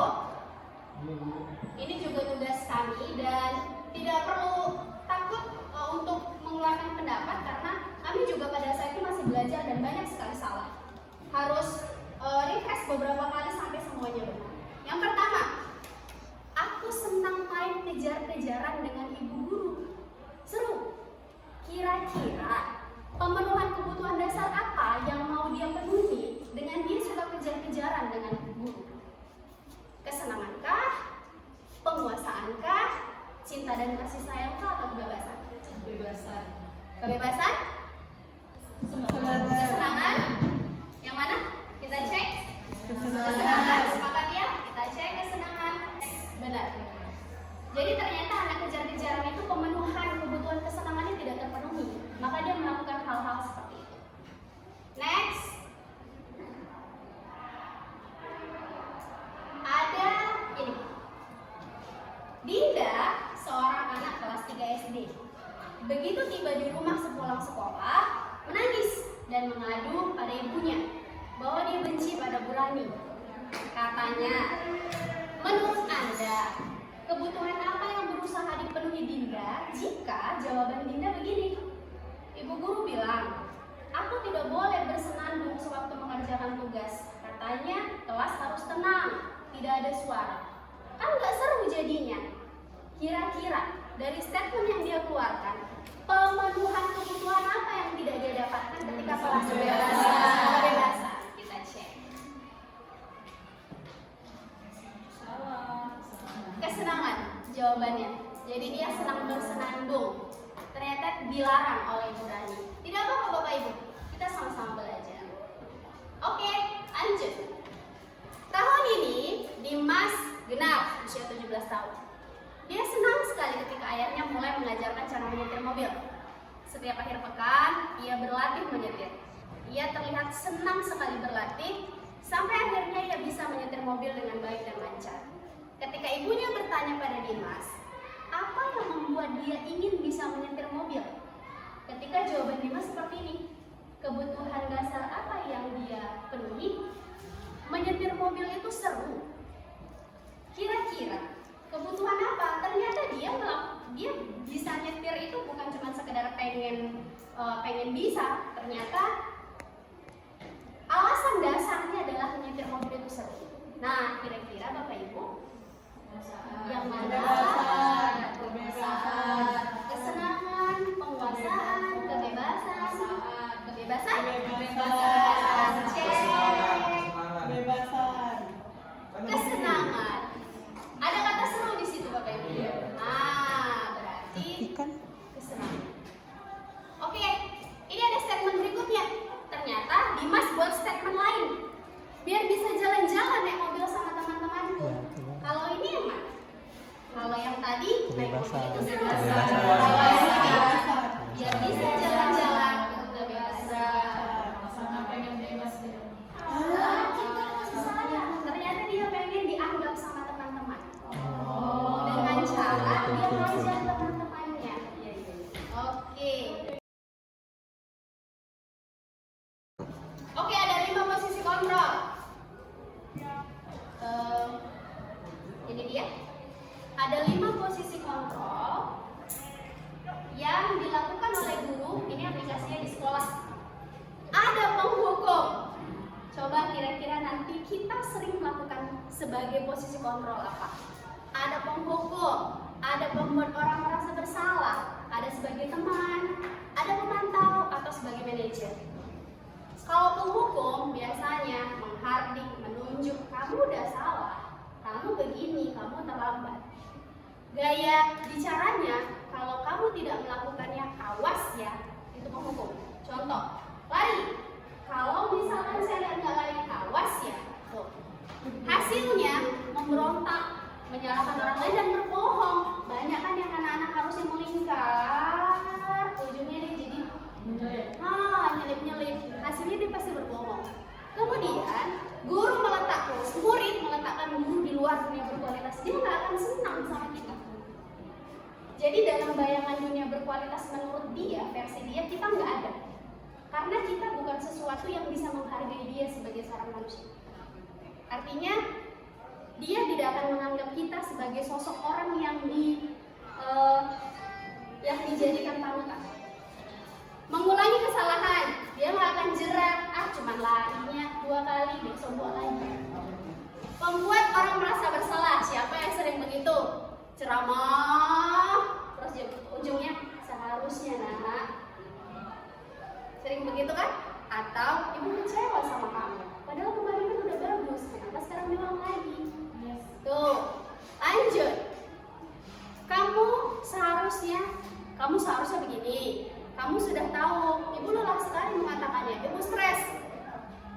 ini juga tugas kami dan tidak perlu takut untuk mengeluarkan pendapat karena kami juga pada saat itu masih belajar dan banyak sekali salah. Harus refresh beberapa kali sampai semuanya benar. Yang pertama, aku senang main kejar-kejaran dengan ibu guru. Seru. Kira-kira pemenuhan kebutuhan dasar apa yang mau dia penuhi dengan dia suka kejar-kejaran dengan guru? Kesenangankah? Penguasaankah? Cinta dan kasih sayangkah atau kebebasan? Kebebasan. Kebebasan? Kesenangan? Yang mana? Kita cek. Kesenangan. Sepakat ya? Kita cek kesenangan. Benar. Jadi ternyata anak kejar-kejaran itu pemenuhan kebutuhan kesenangannya tidak terpenuhi. Maka dia melakukan hal-hal seperti itu. Next. Ada ini. Dinda, seorang anak kelas 3 SD. Begitu tiba di rumah sepulang sekolah, menangis dan mengadu pada ibunya bahwa dia benci pada Bu Rani. Katanya, menurut Anda, kebutuhan apa yang berusaha dipenuhi Dinda jika jawaban Dinda begini? Ibu guru bilang, aku tidak boleh bersenandung sewaktu mengerjakan tugas. Katanya, kelas harus tenang, tidak ada suara. Kan gak seru jadinya. Kira-kira dari statement yang dia keluarkan, pemenuhan kebutuhan apa yang tidak dia dapatkan ketika kelas kebebasan? Kita cek. Kesenangan jawabannya. Jadi dia senang bersenandung. Ternyata dilarang oleh Ibu Rani. Tidak apa-apa Bapak Ibu, kita sama-sama belajar. Oke, lanjut. Tahun ini Dimas genap usia 17 tahun. Dia senang sekali ketika ayahnya mulai mengajarkan cara menyetir mobil. Setiap akhir pekan, ia berlatih menyetir. Ia terlihat senang sekali berlatih, sampai akhirnya ia bisa menyetir mobil dengan baik dan lancar. Ketika ibunya bertanya pada Dimas, apa yang membuat dia ingin bisa menyetir mobil? Ketika jawaban Dimas seperti ini, kebutuhan dasar apa yang dia penuhi? Menyetir mobil itu seru. ternyata alasan dasarnya adalah menyetir mobil itu seru. Nah, kira-kira Bapak Ibu yang mana? Kesenangan, penguasaan, kebebasan, kebebasan, cek. Kebebasan. Kesenangan. Ada kata seru di situ Bapak Ibu. Nah, berarti kesenangan. Oke, ini ada statement berikutnya. Ternyata Dimas buat statement lain. Biar bisa jalan-jalan naik mobil sama teman-teman. Kalau ini yang mana? Kalau yang tadi naik mobil itu kebebasan. Biar bisa jalan-jalan kebebasan. Ternyata dia pengen dianggap sama teman-teman. Dengan cara dia ngajak teman-temannya. Oke. Oke, ada 5 posisi kontrol. Ini dia. Ada 5 posisi kontrol yang dilakukan oleh guru. Ini aplikasinya di sekolah. Ada penghukum. Coba kira-kira nanti kita sering melakukan sebagai posisi kontrol apa? Ada penghukum, ada pembuat orang merasa bersalah, ada sebagai teman, ada pemantau, atau sebagai manajer. Kalau penghukum biasanya menghardik, menunjuk, kamu udah salah, kamu begini, kamu terlambat. Gaya bicaranya, kalau kamu tidak melakukannya, awas ya, itu penghukum. Contoh, lari. Kalau misalkan saya lihat nggak lari, awas ya. Tuh. Hasilnya memberontak, menyalahkan orang lain dan berbohong. Banyak kan yang anak-anak harusnya melingkar, ujungnya dia jadi nyelip-nyelip. Hasilnya dia pasti berbohong. Kemudian murid meletakkan guru di luar dunia berkualitas, dia nggak akan senang sama kita. Jadi dalam bayangan dunia berkualitas menurut dia, versi dia, kita nggak ada. Karena kita bukan sesuatu yang bisa menghargai dia sebagai seorang manusia. Artinya dia tidak akan menganggap kita sebagai sosok orang yang dijadikan panutan. Mengulangi kesalahan, dia nggak akan jerat, cuman larinya 2 kali, besok 2 lagi. Membuat orang merasa bersalah, siapa yang sering begitu? Ceramah, terus ujungnya seharusnya nak. Sering begitu kan? Atau ibu kecewa sama kamu, padahal kemarin kan udah bagus, kenapa sekarang diulang lagi? Tuh, lanjut. Kamu seharusnya begini. Kamu sudah tahu, ibu lelah sekali mengatakannya, ibu stres.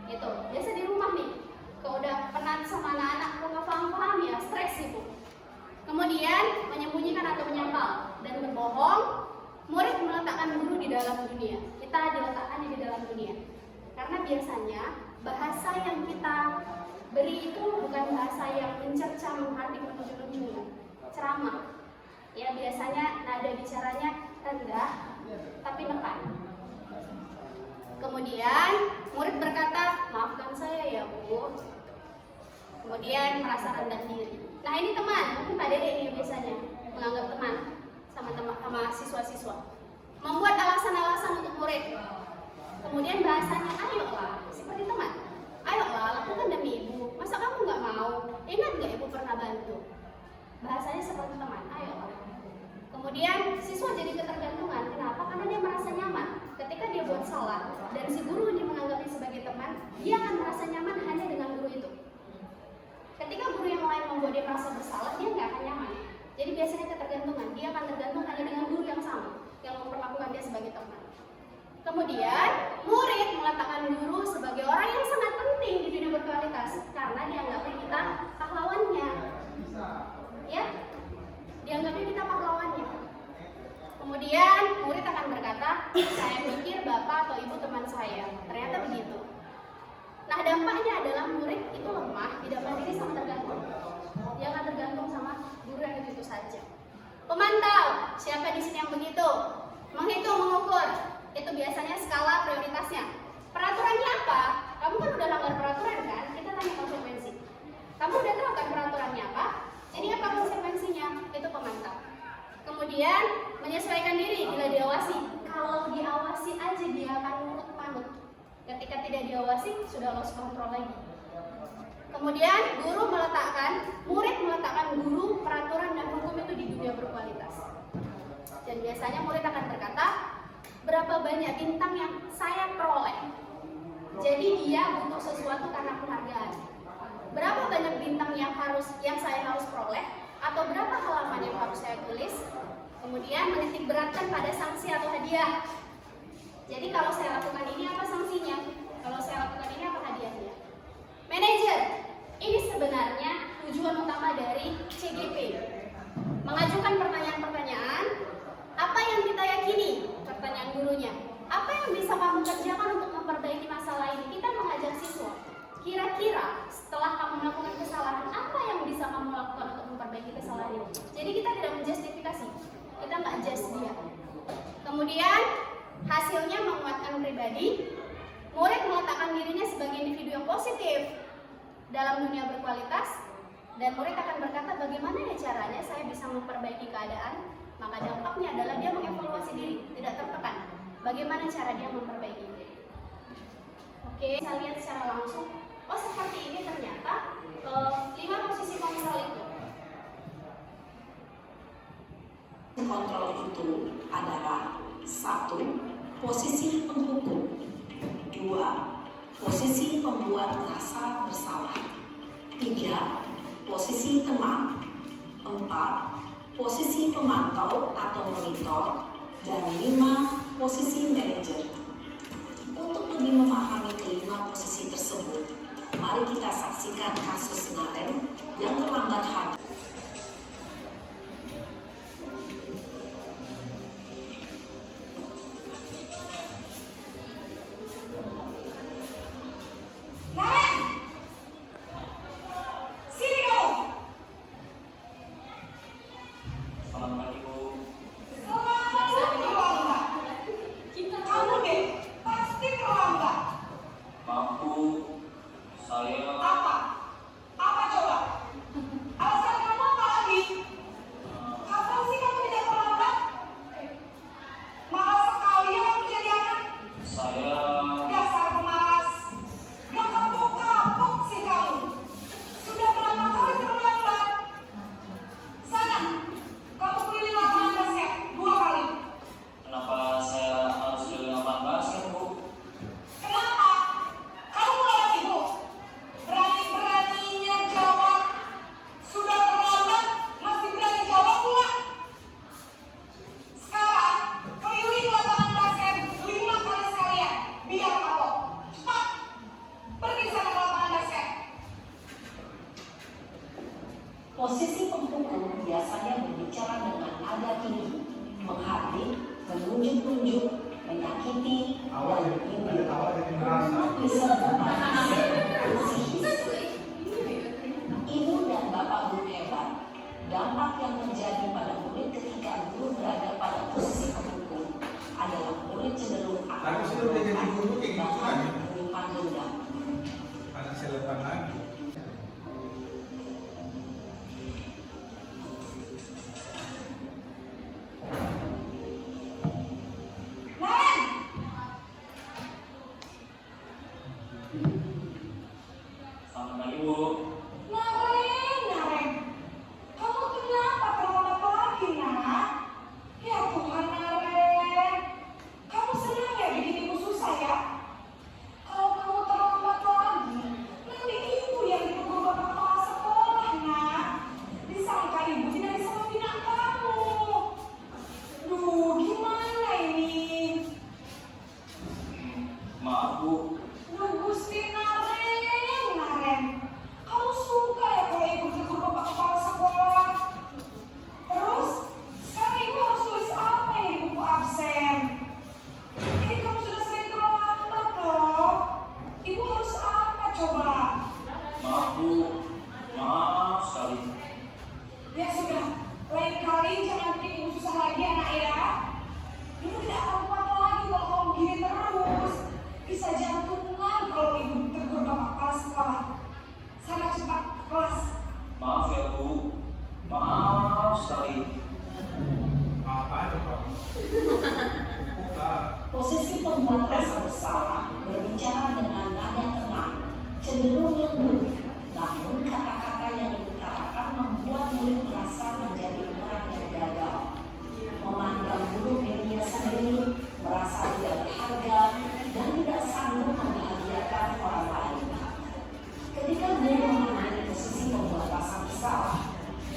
Gitu, biasa di rumah nih, kalau udah penat sama anak-anak, kalau nggak paham-paham ya stres ibu. Kemudian menyembunyikan atau menyangkal dan berbohong. Murid meletakkan guru di dalam dunia, kita diletakkan di dalam dunia. Karena biasanya bahasa yang kita beri itu bukan bahasa yang mencerca, menghardik, menunjuk-nunjuk, ceramah. Ya biasanya nada bicaranya rendah tapi nekan. Kemudian murid berkata, maafkan saya ya bu. Kemudian merasa rendah diri. Nah ini teman, mungkin Pak Dede ini biasanya menganggap teman sama siswa-siswa. Membuat alasan-alasan untuk murid. Kemudian bahasanya, ayolah, seperti teman. Ayolah, lakukan demi ibu. Masa kamu nggak mau? Ingat nggak ibu pernah bantu? Bahasanya seperti teman, ayolah. Kemudian siswa jadi ketergantungan. Kenapa? Karena dia merasa nyaman. Ketika dia buat salah dan si guru ini menganggapnya sebagai teman, dia akan merasa nyaman hanya dengan guru itu. Ketika guru yang lain membuat dia merasa bersalah, dia nggak akan nyaman. Jadi biasanya ketergantungan. Dia akan tergantung hanya dengan guru yang sama, yang memperlakukan dia sebagai teman. Kemudian murid meletakkan guru sebagai orang yang sangat penting di dunia berkualitas karena dianggapnya kita pahlawannya. Ya, dianggapnya kita pahlawannya. Kemudian murid akan berkata, saya pikir bapak atau ibu teman saya. Ternyata begitu. Nah dampaknya adalah murid itu lemah, tidak mandiri sama tergantung. Dia akan tergantung sama guru yang itu saja. Pemantau, siapa di sini yang begitu? Menghitung, mengukur. Itu biasanya skala prioritasnya. Peraturannya apa? Kamu kan udah langgar peraturan kan? Kita tanya konsekuensi. Kamu udah tahu kan peraturannya apa? Jadi apa konsekuensinya? Itu pemantau. Kemudian menyesuaikan diri bila diawasi. Kalau diawasi aja dia akan nurut manut. harus kontrol lagi. Kemudian murid meletakkan guru, peraturan dan hukum itu di dunia berkualitas. Dan biasanya murid akan berkata, berapa banyak bintang yang saya peroleh. Jadi dia butuh sesuatu karena penghargaan. Berapa banyak bintang yang saya harus peroleh, atau berapa halaman yang harus saya tulis. Kemudian menitik beratkan pada sanksi atau hadiah. Jadi kalau saya lakukan ini apa sanksinya? Kalau saya lakukan ini apa hadiahnya? Manajer, ini sebenarnya tujuan utama dari CGP. Mengajukan pertanyaan-pertanyaan, apa yang kita yakini? Pertanyaan gurunya. Apa yang bisa kamu kerjakan untuk memperbaiki masalah ini? Kita mengajak siswa. Kira-kira setelah kamu melakukan kesalahan, apa yang bisa kamu lakukan untuk memperbaiki kesalahan ini? Jadi kita tidak menjustifikasi, kita nggak judge dia. Kemudian hasilnya menguatkan pribadi. Murid meletakkan dirinya sebagai individu yang positif dalam dunia berkualitas, dan murid akan berkata, bagaimana ya caranya saya bisa memperbaiki keadaan? Maka dampaknya adalah dia mengevaluasi diri, tidak tertekan. Bagaimana cara dia memperbaiki diri? Oke, saya lihat secara langsung. Oh, seperti ini ternyata 5 posisi kontrol itu. Kontrol itu adalah 1. Posisi penghukum, 2. Posisi pembuat rasa bersalah, 3. Posisi teman, 4. Posisi pemantau atau monitor, dan 5. Posisi manajer. Untuk lebih memahami kelima posisi tersebut, mari kita saksikan kasus Naren yang terlambat hadir. Posisi penghukum biasanya berbicara dengan nada tinggi, menghardik, menunjuk-nunjuk, menyakiti, dan untuk disertai Ibu dan Bapak guru hebat, dampak yang terjadi pada murid ketika guru berada pada posisi penghukum adalah murid cenderung akan menyimpan dendam. Naren, kamu kenapa terlambat lagi, nak? Ya Tuhan, Naren, kamu senang ya bikin ibu susah ya?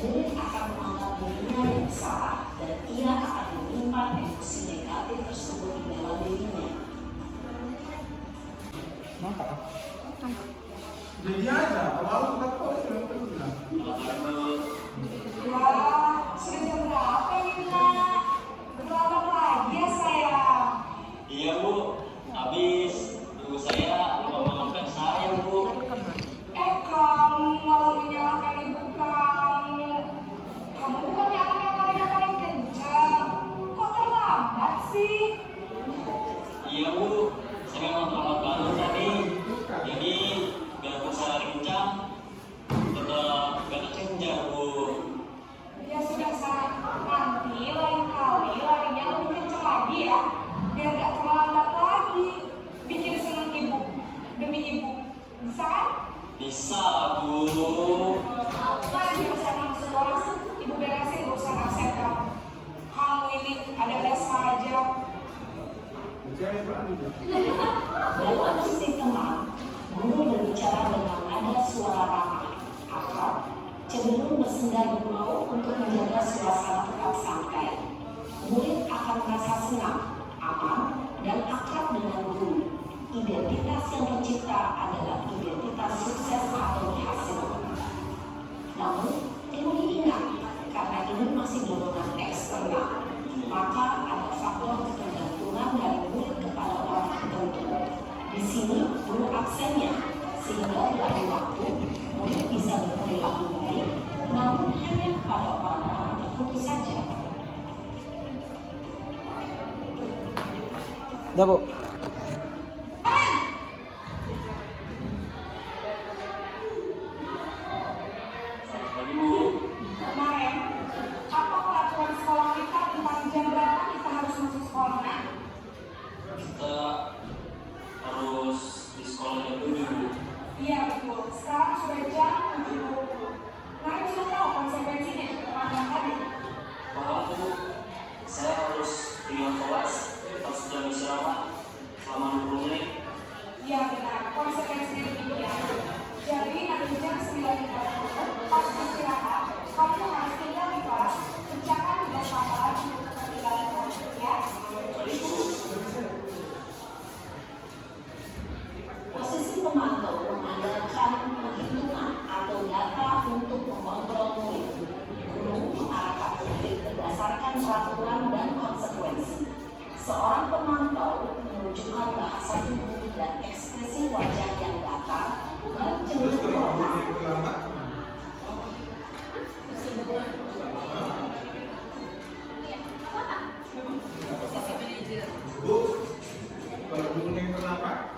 murid akan menganggap dirinya yang salah dan ia akan menyimpan emosi negatif tersebut di dalam dirinya. Jadi aja, kalau kita kok bilang. Wah, sudah jam berapa ini, Nak? Berapa lagi ya, sayang? Iya Bu, habis ibu saya lupa memaafkan saya Bu. Kamu malah menyalahkan ibu kamu. Kamu bukannya anak yang paling kencang. Kok terlambat sih? Iya Bu, saya memang terlambat banget tadi. Jadi biarpun saya lari kencang, tetap gak kekejar Bu. Ya sudah, sayang. Nanti lain kali larinya lebih kencang lagi ya. Biar gak terlambat lagi. Bikin seneng ibu. Demi ibu. Bisa kan? Bisa Bu. Lagi urusan masuk sekolah, ibu beresin urusan absen kamu. Kamu ini ada saja. Saya berani. Dalam sisi teman, guru berbicara dengan nada suara ramah, akrab, cenderung bersenda gurau untuk menjaga suasana tetap santai. Murid akan merasa senang, aman, dan akrab dengan guru. Identitas yang tercipta adalah identitas sukses atau berhasil. Namun, perlu diingat, karena ini masih dorongan eksternal, maka ada faktor ketergantungan dari murid kepada orang tertentu. Di sini perlu absennya, sehingga dari waktu murid bisa berperilaku baik, namun hanya kepada orang-orang tertentu saja. Udah Bu. Pagi Bu. Kemarin, apa peraturan sekolah kita tentang jam berapa kita harus masuk sekolah, Nak? Kita harus di sekolah jam 7 Bu. Iya betul, sekarang sudah jam 7.20. Nah, sudah tahu konsekuensinya terlambat tadi. Paham Bu, saya harus tinggal kelas, harus jam istirahat selama 20 menit. Iya benar, konsekuensinya demikian. Jadi nanti jam 9.30 pas istirahat, kamu harus tinggal di kelas, kerjakan tugas tambahan untuk ketinggalan kelas, ya. Baik Bu. Posisi pemantau mengandalkan penghitungan atau data untuk mengontrol murid. Guru mengarahkan murid berdasarkan peraturan dan konsekuensi. Seorang pemantau menunjukkan bahasa tubuh dan ekspresi wajah yang datar dan cenderung formal. Bu, kalau dulu yang kenapa?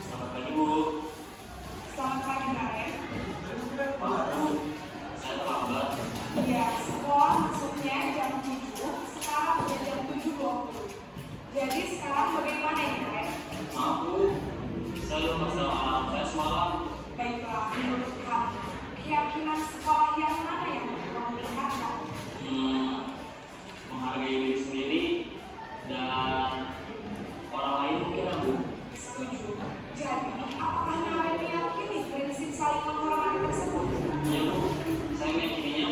Selamat pagi Bu. Selamat pagi, Naren. Maaf Bu, saya terlambat. Iya, sekolah masuknya jam 7, sekarang udah jam 7.20. Jadi sekarang bagaimana ya, Naren? Maaf Bu, saya lupa sama anak saya semalam. Baiklah, menurut kamu, keyakinan sekolah yang mana yang kamu lihat? Menghargai diri sendiri dan orang lain mungkin ya Bu. Setuju. Jadi, apakah Naren meyakini prinsip saling menghormati tersebut? Iya Bu, saya meyakininya.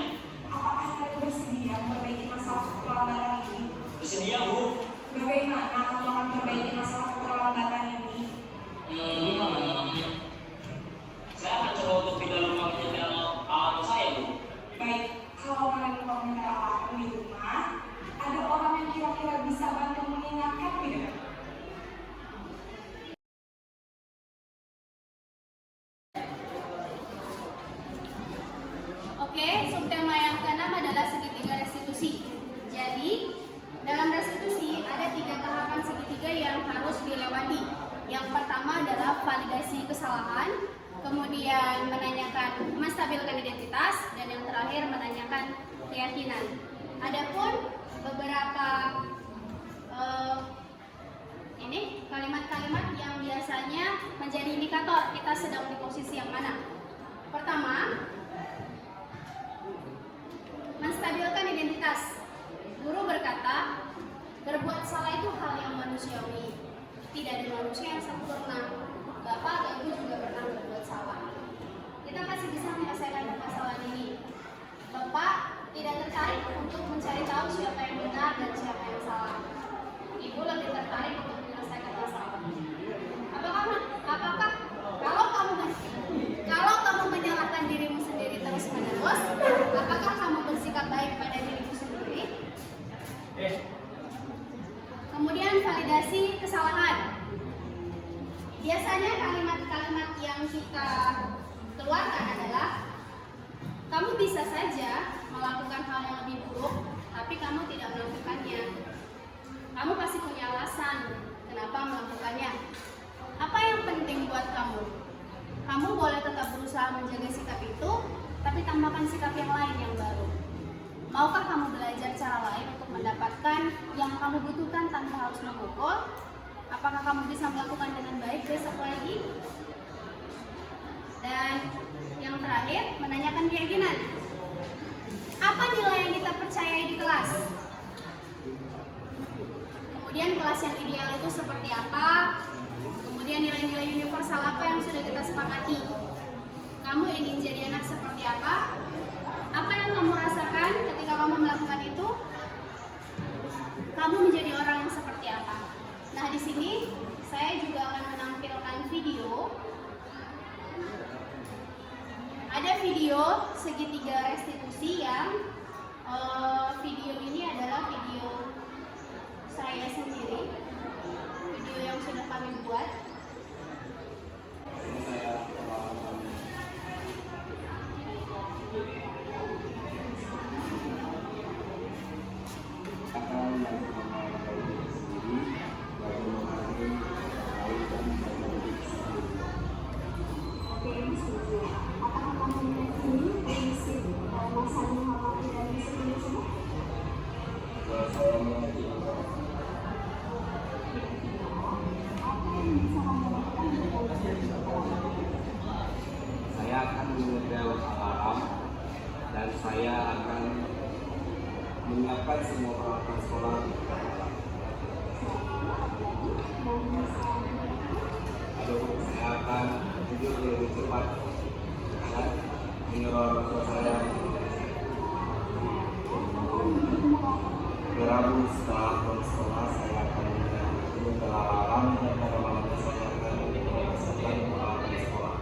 Apakah Naren bersedia memperbaiki masalah keterlambatan ini? Bersedia Bu. Bagaimana kamu akan memperbaiki masalah keterlambatan ini? Saya akan coba untuk tidak lupa menyetel alat saya Bu. Baik, kalau Naren mau mengenal alatmu di rumah, ada orang yang kira-kira bisa bantu mengingatkan tidak? Oke, subtema yang keenam adalah segitiga restitusi. Jadi, dalam restitusi ada 3 tahapan segitiga yang harus dilewati. Yang pertama adalah validasi kesalahan, kemudian menanyakan, menstabilkan identitas, dan yang terakhir menanyakan keyakinan. Adapun beberapa kalimat-kalimat yang biasanya menjadi indikator kita sedang di posisi yang mana. Pertama, menstabilkan identitas. manusiawi. Tidak ada manusia yang sempurna. Bapak atau Ibu juga pernah berbuat salah. Kita pasti bisa menyelesaikan permasalahan ini. Bapak tidak tertarik untuk mencari tahu siapa yang benar dan siapa yang salah. Ibu lebih tertarik untuk menyelesaikan masalah. Apakah kalau kamu menyalahkan dirimu sendiri terus-menerus, apakah kamu bersikap baik pada dirimu sendiri? Kemudian validasi kesalahan. Biasanya kalimat-kalimat yang kita keluarkan adalah, kamu bisa saja melakukan hal yang lebih buruk, tapi kamu tidak melakukannya. Kamu pasti punya alasan kenapa melakukannya. Apa yang penting buat kamu? Kamu boleh tetap berusaha menjaga sikap itu, tapi tambahkan sikap yang lain yang baru. Maukah kamu belajar cara lain untuk mendapatkan yang kamu butuhkan tanpa harus memukul? Apakah kamu bisa melakukan dengan baik besok lagi? Dan yang terakhir, menanyakan keyakinan. Apa nilai yang kita percayai di kelas? Kemudian kelas yang ideal itu seperti apa? Kemudian nilai-nilai universal apa yang sudah kita sepakati? Kamu ingin jadi anak seperti apa? Apa yang kamu rasakan ketika kamu melakukan itu? Kamu menjadi orang yang seperti apa? Nah, di sini saya juga akan menampilkan video. Ada video segitiga restitusi yang video ini adalah video saya sendiri, video yang sudah kami buat. Saya akan menyetel alarm dan saya akan menyiapkan semua peralatan sekolah. Saya akan tidur lebih cepat dan menyuruh orang tua saya Rabu setelah pulang sekolah saya akan menyetel alarm dan pada malam saya akan menyiapkan peralatan sekolah.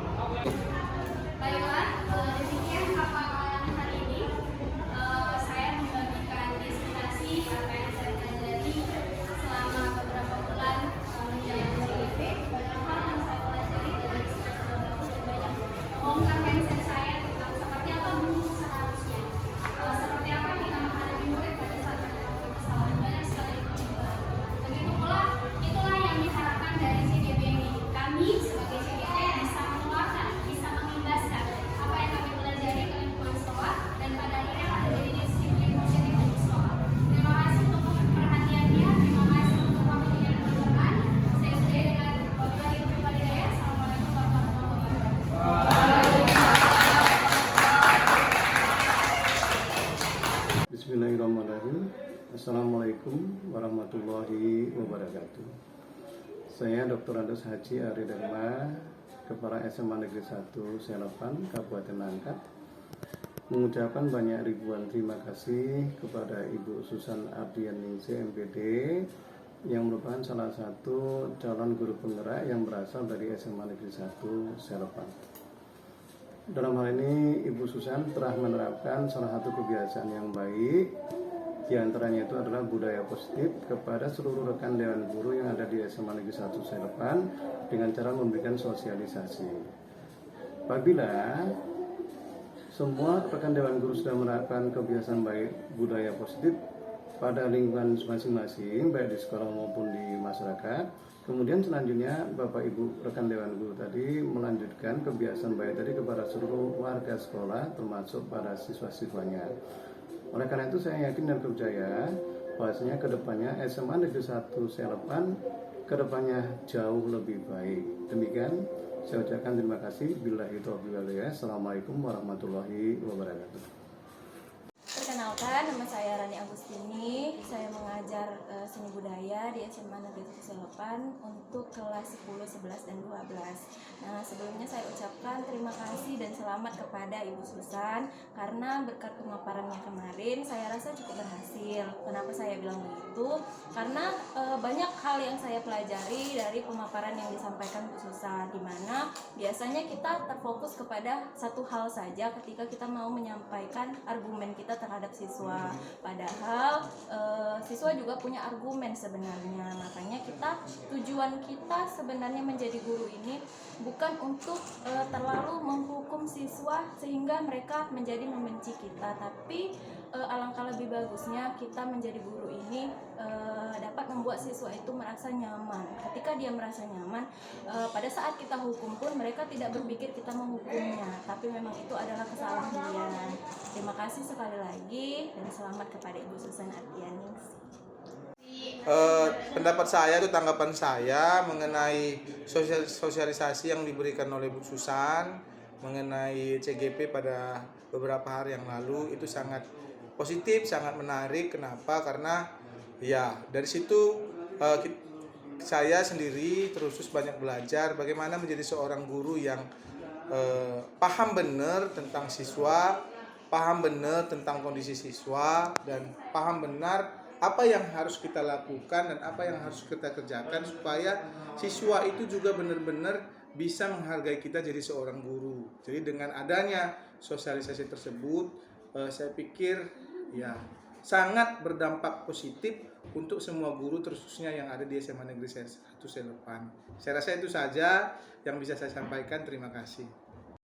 Baiklah, demikian paparan hari ini. Saya membagikan destinasi apa yang saya pelajari selama beberapa bulan menjalani CGP. Banyak hal yang saya pelajari dari semester 12 dan banyak mengungkap mindset saya tentang seperti apa guru seharusnya, seperti apa kita menghadapi murid pada saat menghadapi kesalahan. Banyak sekali perkembangan. Begitu pula, itulah yang diharapkan dari CGP ini. Kami sebagai CGP bisa mengeluarkan, bisa mengimbaskan apa yang kami pelajari ke lingkungan sekolah dan pada akhirnya akan menjadi disiplin positif di sekolah. Terima kasih untuk perhatiannya, terima kasih untuk waktunya dan teman-teman. Saya sudah dengan wabillahi taufiq wal hidayah. Assalamualaikum warahmatullahi wabarakatuh. Bismillahirrahmanirrahim. Assalamualaikum warahmatullahi wabarakatuh. Saya Dr. Andes Haji Ari Dharma, Kepala SMA Negeri 1 Selepan, Kabupaten Langkat, mengucapkan banyak ribuan terima kasih kepada Ibu Susan Ardianingsih MPD yang merupakan salah satu calon guru penggerak yang berasal dari SMA Negeri 1 Selepan. Dalam hal ini Ibu Susan telah menerapkan salah satu kebiasaan yang baik, di antaranya itu adalah budaya positif kepada seluruh rekan dewan guru yang ada di SMA Negeri 1 Selepan dengan cara memberikan sosialisasi. Apabila semua rekan dewan guru sudah menerapkan kebiasaan baik budaya positif pada lingkungan masing-masing, baik di sekolah maupun di masyarakat, kemudian selanjutnya Bapak Ibu rekan dewan guru tadi melanjutkan kebiasaan baik tadi kepada seluruh warga sekolah termasuk para siswa-siswanya. Oleh karena itu saya yakin dan percaya bahwasanya kedepannya SMA Negeri 1 Selepan kedepannya jauh lebih baik. Demikian saya ucapkan terima kasih. Billahi taufiq wal hidayah. Assalamualaikum warahmatullahi wabarakatuh. Perkenalkan, nama saya Rani Agustini. Saya mengajar seni budaya di SMA Negeri 1 untuk kelas 10, 11, dan 12. Nah, sebelumnya saya ucapkan terima kasih dan selamat kepada Ibu Susan karena berkat pemaparannya kemarin saya rasa cukup berhasil. Kenapa saya bilang begitu? Karena banyak hal yang saya pelajari dari pemaparan yang disampaikan Bu Susan, di mana biasanya kita terfokus kepada satu hal saja ketika kita mau menyampaikan argumen kita terhadap siswa. Padahal siswa juga punya argumen sebenarnya. Makanya tujuan kita sebenarnya menjadi guru ini bukan untuk terlalu menghukum siswa sehingga mereka menjadi membenci kita, tapi alangkah lebih bagusnya kita menjadi guru ini dapat membuat siswa itu merasa nyaman. Ketika dia merasa nyaman, pada saat kita hukum pun mereka tidak berpikir kita menghukumnya, tapi memang itu adalah kesalahan dia. Terima kasih sekali lagi dan selamat kepada Ibu Susan Ardiani. Pendapat saya itu tanggapan saya mengenai sosialisasi yang diberikan oleh Bu Susan mengenai CGP pada beberapa hari yang lalu itu sangat positif, sangat menarik. Kenapa? Karena ya dari situ saya sendiri terus banyak belajar bagaimana menjadi seorang guru yang paham benar tentang siswa, paham benar tentang kondisi siswa, dan paham benar apa yang harus kita lakukan dan apa yang harus kita kerjakan supaya siswa itu juga benar-benar bisa menghargai kita jadi seorang guru. Jadi dengan adanya sosialisasi tersebut, saya pikir ya sangat berdampak positif untuk semua guru, terkhususnya yang ada di SMA Negeri 1 Selepan. Saya rasa itu saja yang bisa saya sampaikan. Terima kasih.